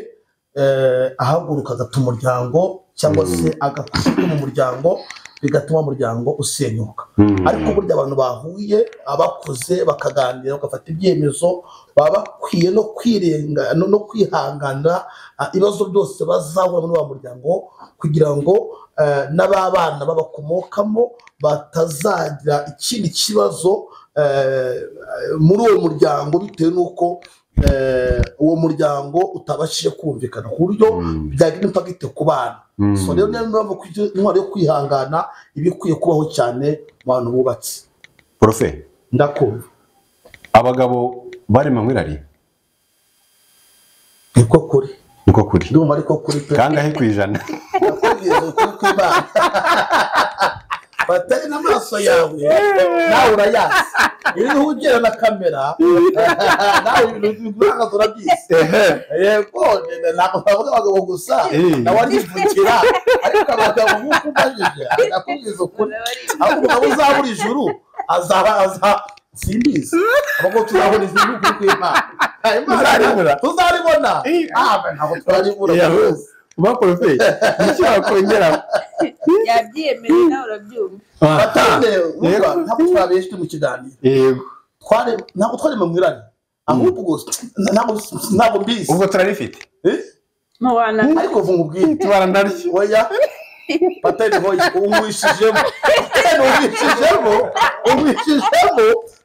ahaguruka agatuma umuryango cyangwa se agakushika mu muryango, bigatuma umuryango usenyuka. Ariko burya abantu bahuye abakuze bakaganira bagafata ibyemezo, baba bakwiye no kwirenga no kwihangana ibibazo byose bazahura muri wa muryango, kugira ngo n'ababana babakomokamo batazagira ikindi kibazo muri uwo muryango, bitewe n'uko uwo muryango utabashije kumvikana ku buryo byagira impagite ku bana. So rero niyo mpamvu intwaro yo kwihangana iba ikwiye kubaho cyane mu bantu bubatse. Profe, ndakumva. Abagabo baremanywe irari? Niko kuri. Niko kuri. Ndumva ariko kuri pe. Kangahe kwijana? Nakubwiza ukuri kw'Imana. Batari n'amaso yawe nawe urayazi. Iyo uhugera na kamera nawe ibintu biguranga turabyise. Yego ntabwo bavuga abagabo gusa nawe arivukira, ariko abagabo nk'uko ubajije nakubwiza ukuri. Ahubwo umugabo uzabura ijuru aza simbizi, ahubwo tuzabona ijuru kuri kw'Imana. Tuzaribona ntabwo turaribura rwose. Profe, nicyo wakongera? Yabyemereye nawe urabyumva. Batane ntabwo twabeshye mu kiganiro. Yego, ntabwo twarema mu irari, ahubwo ntabwo mbizi. ubwo turarifite ariko vuga ubwite tubara ndaryo. oya Batane hoye umwishijemo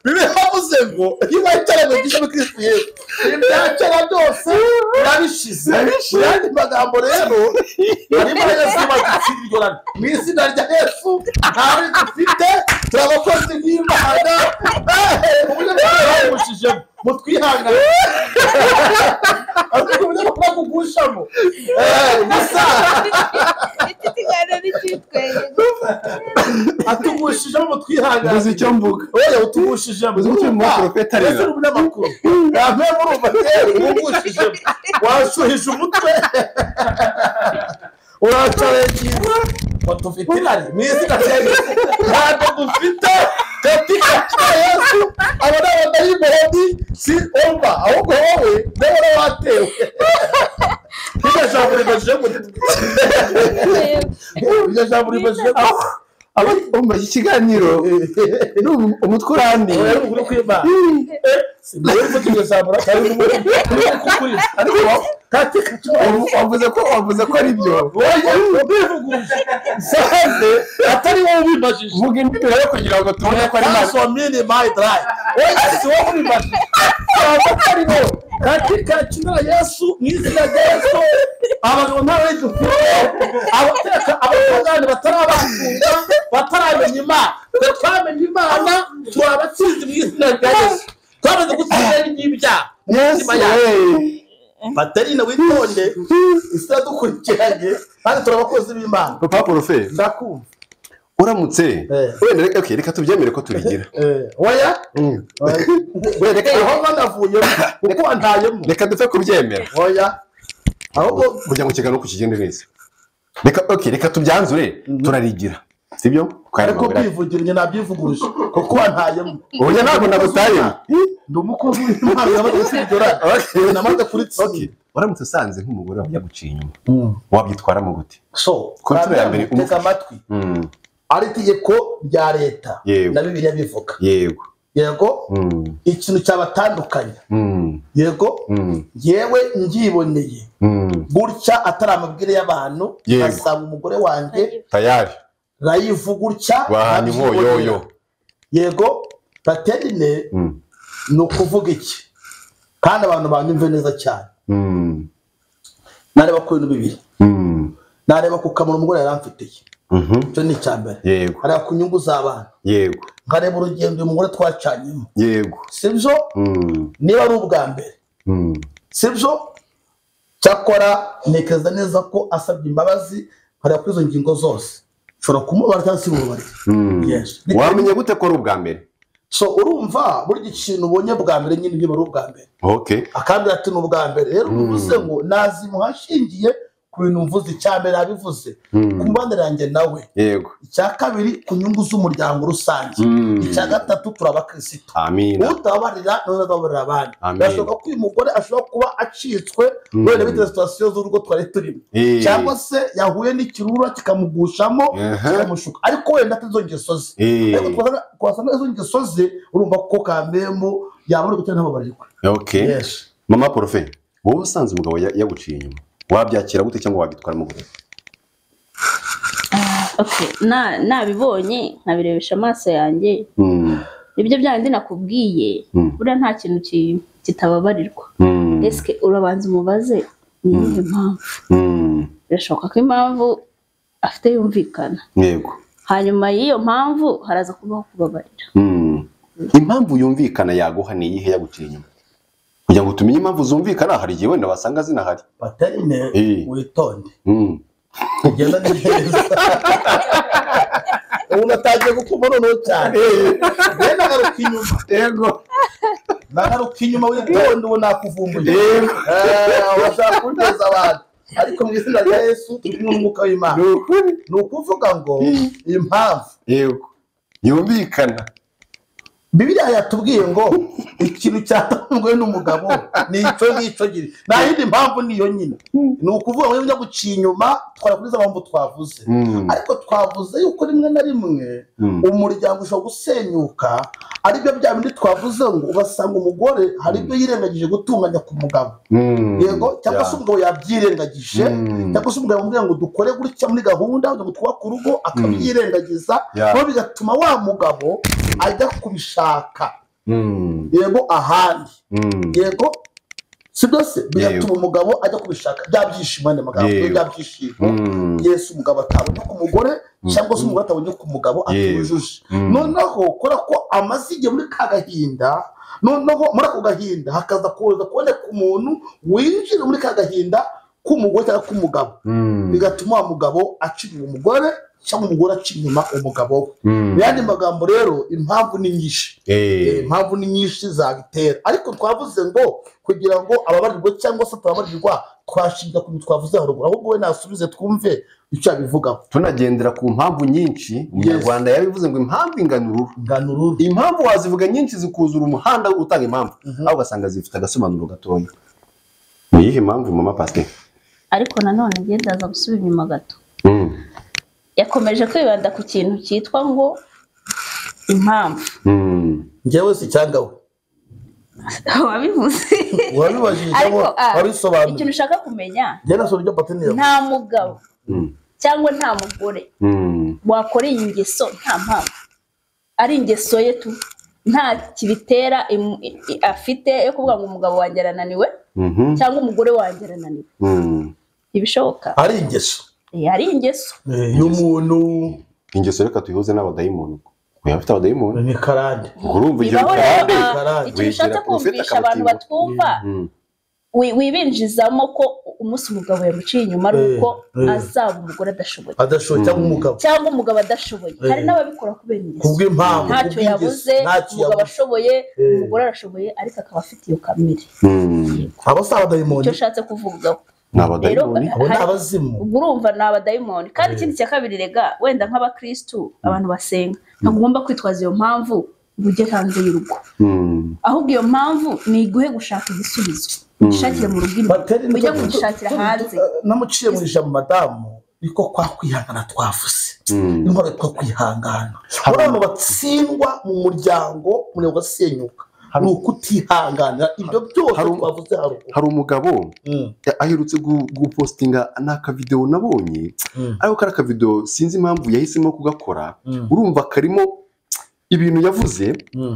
bibe havuze ngo niba itaramo gisho Kristo Yesu ibyacara byose birabishize. Yandi magambo rero arimo Yesu bagitsirigorana mu izina rya Yesu, ntawe dufite turabakozi b'Imana uburyo bw'umushijemo mutwihangane ariko uburyo bwakugushamo gusa atugushijemo mutwihangane. Uzi icyo mvuga? Oya utugushijemo uzi icyo mvuga? Profeta rero umunyamakuru yamwe muri ubateri ugushijemo washuhije umutwe uracarekiza ngo dufite irari mu izina rya Yesu. Ntabwo dufite katika Yesu abana badayimoni si omba, ahubwo wowe ndabona watewe iryo jambo ribajije iryo jambo ribajije umva iki kiganiro umutwe urandi. uri kw'Imana simbaye mvuga iryo jambo cyari n'ukuri, ariko wavuze ko ari byo. saze atari wowe ubibajije. Vuga indimi rero kugira ngo tubone ko ari so mini my dry. Oya si wowe ubibajije, atari wowe. Katika jina la Yesu, mu izina rya Yesu, abagabo ntawe dufite abateka abapagani batarabakunda bataramenya Imana. Twamenye Imana turabatsinze mu izina rya Yesu. Twamaze gutsinda n'ibyaha mu mitima yacu. Baterina witonde isa dukurikiranye kandi turabakozi b'Imana. Papa Profe, ndakumva. Uramutse wenda okay, reka tubyemere ko turigira. Oya reka aho banavuye kuko wantayemo, reka dupfe kubyemera. Oya ahubwo kujya mu kiganiro kukigende neza. Reka tubyanzure turarigira, sibyo? Ariko kwivugira nyine nabyivuguruje kuko wantayemo. Oya ntabwo nagutayemo, ndumukozi w'Imana y'abadufidora namaze kuritsinda. Uramutse usanze nk'umugore yaguciye inyuma wabyitwaramo gute? So kontra ya mbere umutega amatwi ari itegeko rya leta na Bibiliya bivuga. Yego ikintu cyabatandukanya. Yego yewe ngiboneye gutya atari amabwire y'abantu, asaba umugore wanjye tayari rayivu gutya yoyo. Yego Baterine ni ukuvuga iki? kandi abantu banyumve neza cyane. Nareba ku bintu bibiri. Nareba ku kamaro umugore yaramfitiye. Cyo ni cyambere. Yego. Areba ku nyungu z'abana. Yego. Nkareba urugendo umugore twacanyemo. Yego. Sibyo? Niba ari ubwa mbere. Sibyo? Cyakora ntekereza neza ko asabye imbabazi nkareba kuri izo ngingo zose. Ushobora kumubara cyangwa se umubare. Yes. Wamenye gute ko ari ubwa mbere? So urumva buri ikintu ubonye bwa mbere nyine niba ari ubwa mbere. Okay. Akambira ati n'ubwa mbere. Rero uvuze ngo nazimuhashingiye ku bintu mvuze cyambere abivuze. Kumbandira yanjye nawe. Yego. Icya kabiri ku nyungu z'umuryango rusange. Icya gatatu turabakristo. Amina. Utabarira none adabarira abandi. Amina. Birashoboka ko uyu mugore ashobora kuba acitswe wenda bitewe situation z'urugo twari turimo. Cyangwa se yahuye n'ikirura kikamugushamo kikamushuka. Ariko wenda atazongeso ze. Ariko twasanga izo ngeso ze urumva ko Kamembo yabura gutera n'ababarirwa. Okay. Yes. Mama Profe, wowe usanze umugabo yaguciye inyuma. Wabyakira gute cyangwa wabitwara mu gute? Okay, nabibonye nkabirebesha amaso yanjye. Ibyo byandi nakubwiye, buriya nta kintu kitababarirwa. Eske urabanza umubaze ni iyihe mpamvu? Birashoboka ko impamvu afite yumvikana. Yego. Hanyuma y'iyo mpamvu haraza kubaho kubabarira. Impamvu yumvikana yaguha ni iyihe yaguciye inyuma? Kugira ngo tumenye impamvu zumvikana hari igihe wenda wasanga zinahari. Paterine witonde. Genda neza. Unataje gukumva noneho cyane. Genda garuka inyuma. Yego. Nagaruka inyuma witonde ubu nakuvumbuye. Washaka kundeza abantu. Ariko mu izina rya Yesu turimo n'umwuka w'Imana. Ni ukuvuga ngo impamvu. Yego. Yumvikana. Bibiliya yatubwiye ngo ikintu cyatanzwe n'umugabo ni icyo ngicyo giri. Nta yindi mpamvu niyo nyine. Ni ukuvuga ngo njya guciye inyuma twakuriza mpamvu twavuze. Ariko twavuze yuko rimwe na rimwe umuryango ushobora gusenyuka aribyo bya bindi twavuze ngo ubasanga umugore hari ibyo yirengagije gutunganya ku mugabo. Yego cyangwa se umugabo yabyirengagije cyangwa se umugabo yamubwira ngo dukore gutya muri gahunda ngo twubake urugo akabyirengagiza no bigatuma wa mugabo ajya kubishaka. Yego ahandi. Yego sibyo se bigatuma umugabo ajya kubishaka byabyishimo n'amagambo byabyishimo. Yesu umugabo atabonye ku mugore cyangwa se umugore atabonye ku mugabo atujuje. Noneho kora ko amazige muri kagahinda noneho muri ako gahinda hakaza kuza kuboneka umuntu winjira muri kagahinda k'umugore cyangwa k'umugabo bigatuma umugabo acira umugore cyangwa umugore aca inyuma umugabo we. Yandi magambo rero impamvu ni nyinshi. Impamvu ni nyinshi zabitera ariko twavuze ngo kugira ngo ababarirwe cyangwa se atababarirwa twashinga ku twavuze haruguru ahubwo we nasubize twumve icyo abivugaho. Tunagendera ku mpamvu nyinshi umunyarwanda yabivuze ngo impamvu inganururu. Impamvu wazivuga nyinshi zikuzura umuhanda utanga impamvu aho ugasanga zifite agasobanuro gatoya. Ni iyihe mpamvu Mama Pasteur? Ariko nanone ndaza gusubira inyuma gato. Yakomeje kwibanda ku kintu cyitwa ngo impamvu. Njyewe si cyangwa we wabivuze wabibajije cyangwa wabisobanuye. Ikintu ushaka kumenya nta mugabo cyangwa nta mugore wakora ingeso nta mpamvu. Ari ingeso ye tu nta kibitera afite yo kuvuga ngo umugabo wanjye arananiwe cyangwa umugore wanjye arananiwe. Ibishoboka ari ingeso. Ari ingeso y'umuntu. Ingeso reka tuyihuze n'abadayimoni. Oya afite abadayimoni. Ni karande. Urumva igihe karande. Icyo ushatse kumvisha abantu batwumva wibinjizamo ko umunsi umugabo yamuciye inyuma ari uko azaba umugore adashoboye. Cyangwa umugabo adashoboye. Hari n'ababikora kubera ingeso. Kubw'impamvu. Ntacyo yabuze umugabo ashoboye umugore arashoboye ariko akaba afite iyo kamere. Abo si abadayimoni. Icyo ushatse kuvugaho. N'abadayimoni. Abo ni abazimu. Urumva ni abadayimoni. Kandi ikindi cya kabiri rega wenda nk'abakristo abantu basenga ntabwo ugomba kwitwaza iyo mpamvu ujye hanze y'urugo. Ahubwo iyo mpamvu ni iguhe gushaka igisubizo. Ushakire mu rugo imbere ujya kwishakira hanze. Namuciye mu ijambo madamu niko kwa kwihangana twavuze. Intore kwa kwihangana. Abantu batsindwa mu muryango muri ugasenyuka. Hari ukutihangana ibyo byose twavuze haruguru. Hari umugabo aherutse gupostinga n'aka video nabonye ariko kara ka video sinzi impamvu yahisemo kugakora. Urumva karimo ibintu yavuze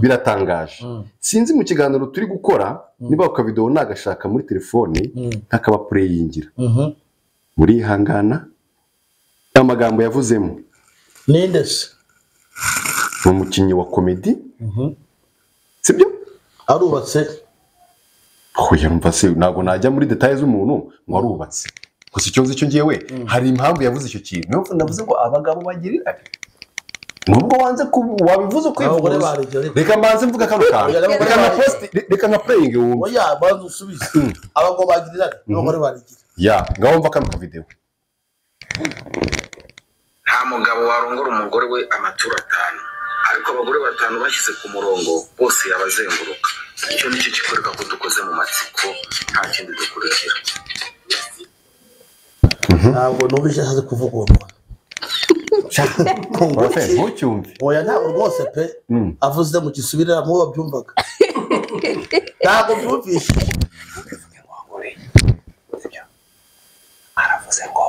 biratangaje. Sinzi mu kiganiro turi gukora niba uka video nagashaka muri telefone ntakaba playingira. Muri hangana amagambo yavuzemo ninde se umukinnyi wa comedy sibyo arubatse oya numva se nago najya muri details z'umuntu ngo arubatse gusa icyo nzi cyo ngiyewe hari impamvu yavuze icyo kintu niyo ndavuze ngo abagabo bagirira nubwo wanze wabivuze kwivuza reka manze mvuga kano kantu reka na post reka na playing wumva oya bantu usubize abagabo bagirira n'abagore barigira ya ngaho mva kano video nta mugabo warongora umugore we amaturo 5 ariko abagore 5 bashyize ku murongo bose yabazenguruka icyo nicyo kikoreka ko dukoze mu matsiko nta kindi dukurikira ntabwo nubije haze kuvuga uwo muntu ntucyumve oya ntabwo rwose pe avuze mu gisubirira mu babyumvaga ntabwo byumvishe aravuze ngo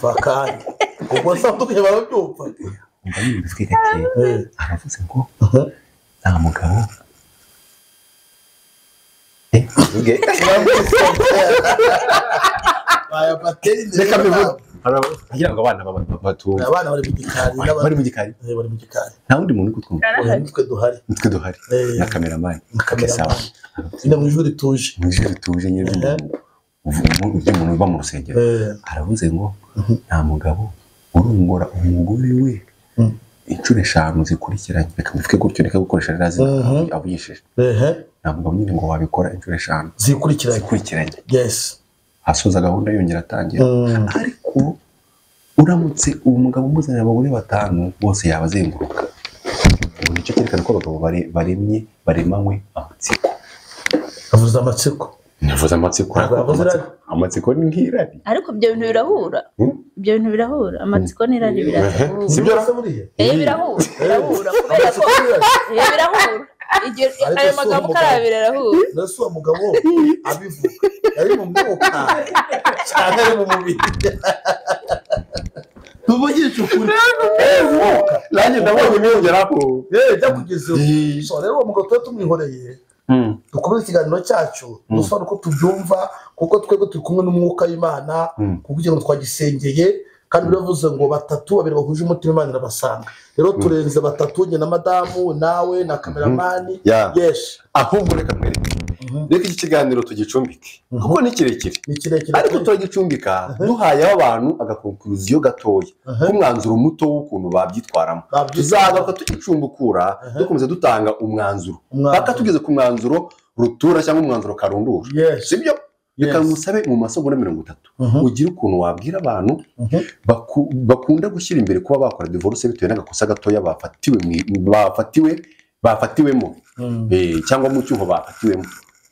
vakani ubwo sanduke barabyumva umva yibifwe gake aravuze ngo nta mugabo baya bateri reka bivuga agira ngo abana batu abana bari mu gikari nta wundi muntu kutwumva nitwe duhari na cameraman ine mu ijuru tuje nyine umuntu uba mu rusengero aravuze ngo nta mugabo urungora umugore we inshuro 5 zikurikiranye reka mvuge gutyo reka gukoresha razi abuyishije nta mugabo nyine ngo wabikora inshuro 5 zikurikiranye yes asoza gahunda yongera atangira ariko uramutse umugabo umuzanira abagore 5 bose yabazenguruka ubu nicyo cyerekana ko abagabo baremanywe amatsiko avuze amatsiko navuze amatsiko ni nk'irari ariko ibyo bintu birahura amatsiko n'irari birahura sibyo rasaburiye birahura kubera ko birahura ayo magambo karabira arahura nasuwa mugabo abivuga ari mu mwuka cyane ari mu mubiri tuvugisha ukuri nanjye ndabonye nyongeraho byakugezeho so rero uwo mugabo tuba tumwihoreye dukomeze ikiganiro cyacu dusobanura uko tubyumva kuko twebwe turi kumwe n'umwuka w'Imana kugira ngo twagisengeye kandi biravuze ngo 3 babiri bahuje umutima Imana irabasanga rero turenze 3 njye na madamu nawe na cameraman yes ahubwo reka mwereke reka iki kiganiro tugicumbike kuko ni kirekire ariko turagicumbika duhaye abantu agakonkluziyo gatoya kumwanzuro muto w'ukuntu babyitwaramo tuzagaruka tugicumbukura dukomeza dutanga umwanzuro paka tugeze ku mwanzuro rutura cyangwa umwanzuro karundura sibyo reka musabe mu masegonda 30 ugira ukuntu wabwira abantu bakunda gushyira imbere kuba bakora divorce bitewe n'agakosa gatoya bafatiwemo cyangwa mu cyuho bafatiwemo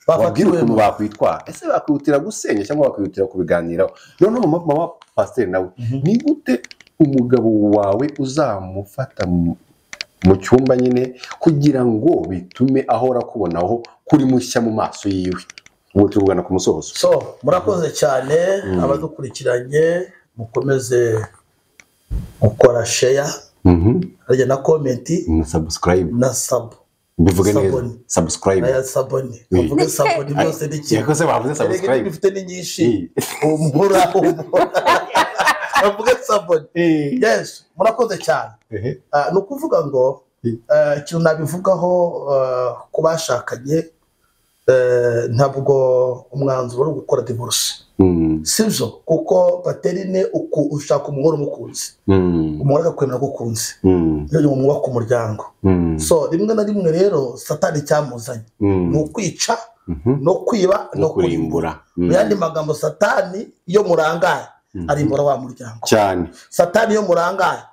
babwira ukuntu bakwitwara ese bakwihutira gusenya cyangwa bakwihutira kubiganiraho none mama pasteur nawe ni gute umugabo wawe uzamufata mu cyumba nyine kugira ngo bitume ahora kubonaho kuri mushya mu maso yiwe ubu tuvugana ku musozo so murakoze cyane abadukurikiranye mukomeze gukora share harya na comment na subscribe na sub bivuge neza subscribe na sabone bivuge sabone byose ni kimwe yakoze bavuze subscribe bifite ni nyinshi umura bivuge sabone yes murakoze cyane no kuvuga ngo ikintu nabivugaho kubashakanye ntabwo umwanzuro wo gukora divorce sivyo kuko paterine uko ushaka umugore umukunzi umugore agakwemera gukunzi rero mu mwaka umuryango so rimwe na rimwe rero satani cyamuzanye no kwica no kwiba no kurimbura yandi magambo satani iyo murangaye arimbura wa muryango cyane satani iyo murangaye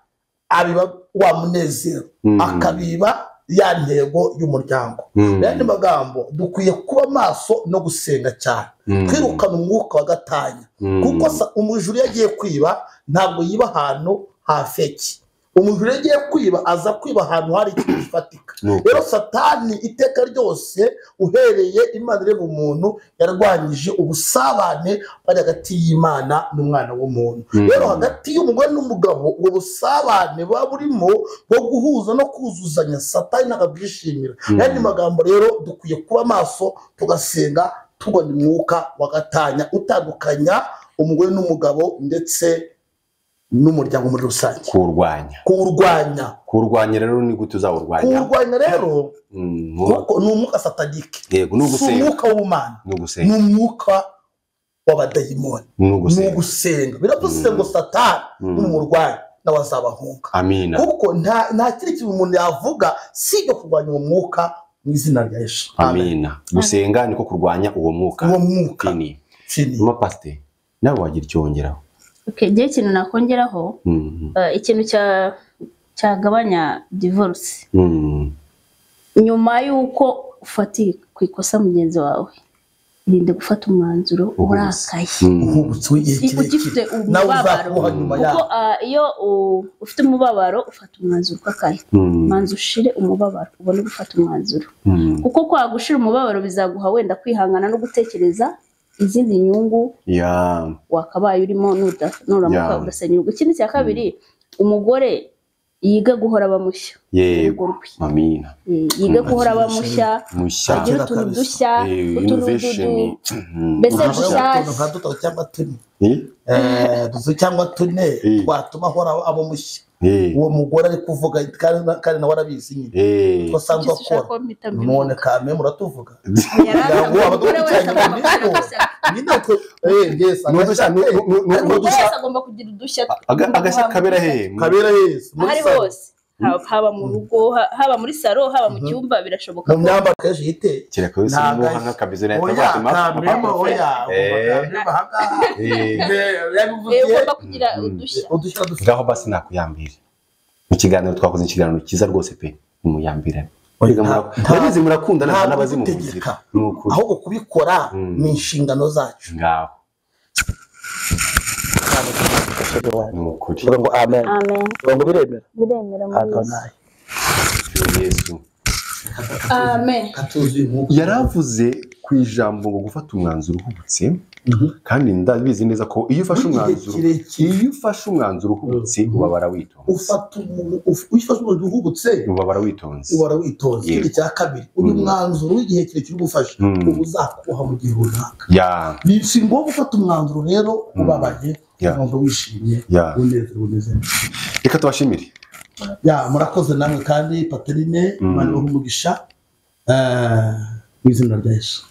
abiba wa munezero akabiba ya ntego y'umuryango yandi magambo dukwiye kuba maso no gusenga cyane kwirukana umwuka wa gatanya kuko umujuru yagiye kwiba ntabwo yiba ahantu hafeki umuntu yagiye kwiba aza kwiba ahantu hari ikintu gifatika. Rero satani iteka ryose uhereye Imana ireba umuntu yarwanyije ubusabane bari hagati y'Imana n'umwana w'umuntu. Rero hagati y'umugore n'umugabo ubwo busabane buba burimo bwo guhuza no kuzuzanya satani ntakabwishimira. Yandi magambo rero dukwiye kuba maso tugasenga tubona umwuka wagatanya utandukanya umugore n'umugabo ndetse n'umuryango muri rusange. Kurwanya rero ni gute uzawurwanya? Kurwanya rero ni umwuka satanike. Yego, ni umwuka w'Imana, ni umwuka w'abadayimoni, ni ugusenga. Biravuze ngo satani n'umurwanyi nawe azabahunga. Amina. Kuko nta kindi kintu umuntu yavuga si ibyo kurwanya uwo mwuka mu izina rya Yesu. Amina. Gusenga niko kurwanya uwo mwuka. Mama Pastor, nawe wagira icyo wongeraho? Ngiye ikintu nakongeraho, ikintu cyagabanya divorce nyuma y'uko ufatiye ku ikosa mugenzi wawe, irinde gufata umwanzuro urakaye, ugifite umubabaro. Kuko iyo ufite umubabaro ufata umwanzuro ukakaye, manza ushire umubabaro ubone gufata umwanzuro. Kuko kwa gushira umubabaro bizaguha wenda kwihangana no gutekereza izindi nyungu wakabaye urimo nuramuka udasenyerwa. Ikindi cya kabiri, umugore yiga guhora bamushya. Yego, amina. Yiga guhora bamushya, agira utuntu dushya, uturududu, mbese dushya cyangwa tune twatuma ahora abo mushya. Uwo mugore ari kuvuga kandi nawe arabizi nyine ko asanzwe akora. None kame muratuvuga agomba kugira udushya agashya kabera hose, haba mu rugo, haba muri salo, haba mu cyumba, birashoboka. Mu myambaro kenshi yite kireka wese muha nk'akabizo leta batuma ugomba kugira udushya. Ngaho basi nakuyambira mu kiganiro twakoze, ikiganiro cyiza rwose pe, umuyambirane. Ndabizi murakundana n'abazimuvuzira, ahubwo kubikora ni inshingano zacu. Ngaho ngo amen. Ngo biremera Yesu. Amen. Yaravuze ku ijambo ngo gufata umwanzuro uhubutse, kandi ndabizi neza ko iyo ufashe umwanzuro uhubutse ubabara witonze. Ufashe umwanzuro uhubutse ubabara witonze. Ikindi cya kabiri, uyu mwanzuro w'igihe kirekire ugufasha ubu uzakuha mu gihe runaka. Si ngombwa gufata umwanzuro rero ubabaye, umwanzuro wishimye, uneze. Reka tubashimire. Murakoze namwe kandi Paterine, Imana ibahe umugisha mu izina rya Yesu.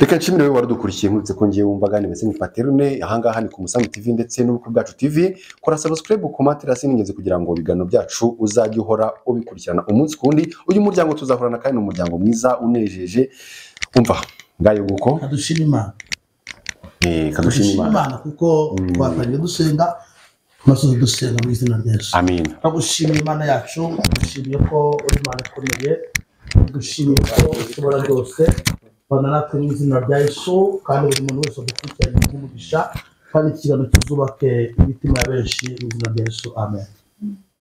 Reka nshimire wowe waradukurikiye, nkurutse ko ngiye wumva gani bese ni Paterine, ahangaha ni ku Musango TV ndetse n'ubukwe bwacu TV. Kora subscribe ku materasi n'ingenzi kugira ngo ibiganiro byacu uzajye uhora ubikurikirana umunsi kundi. Uyu muryango tuzahorana kandi ni umuryango mwiza unejeje. Umva ngayo guko kadushima Imana. Kadushima Imana kuko twatangiye dusenga, masozo dusenga mu izina rya Yesu. Amen. Kadushima Imana yacu, dushimiye ko uri Imana ikomeye, dushimiye ko ushobora byose. Bana natwe mu izina rya Yesu, kandi buri muntu wese dukurikiranye umugisha, kandi ikiganiro kizubake imitima ya benshi mu izina rya Yesu. Amen.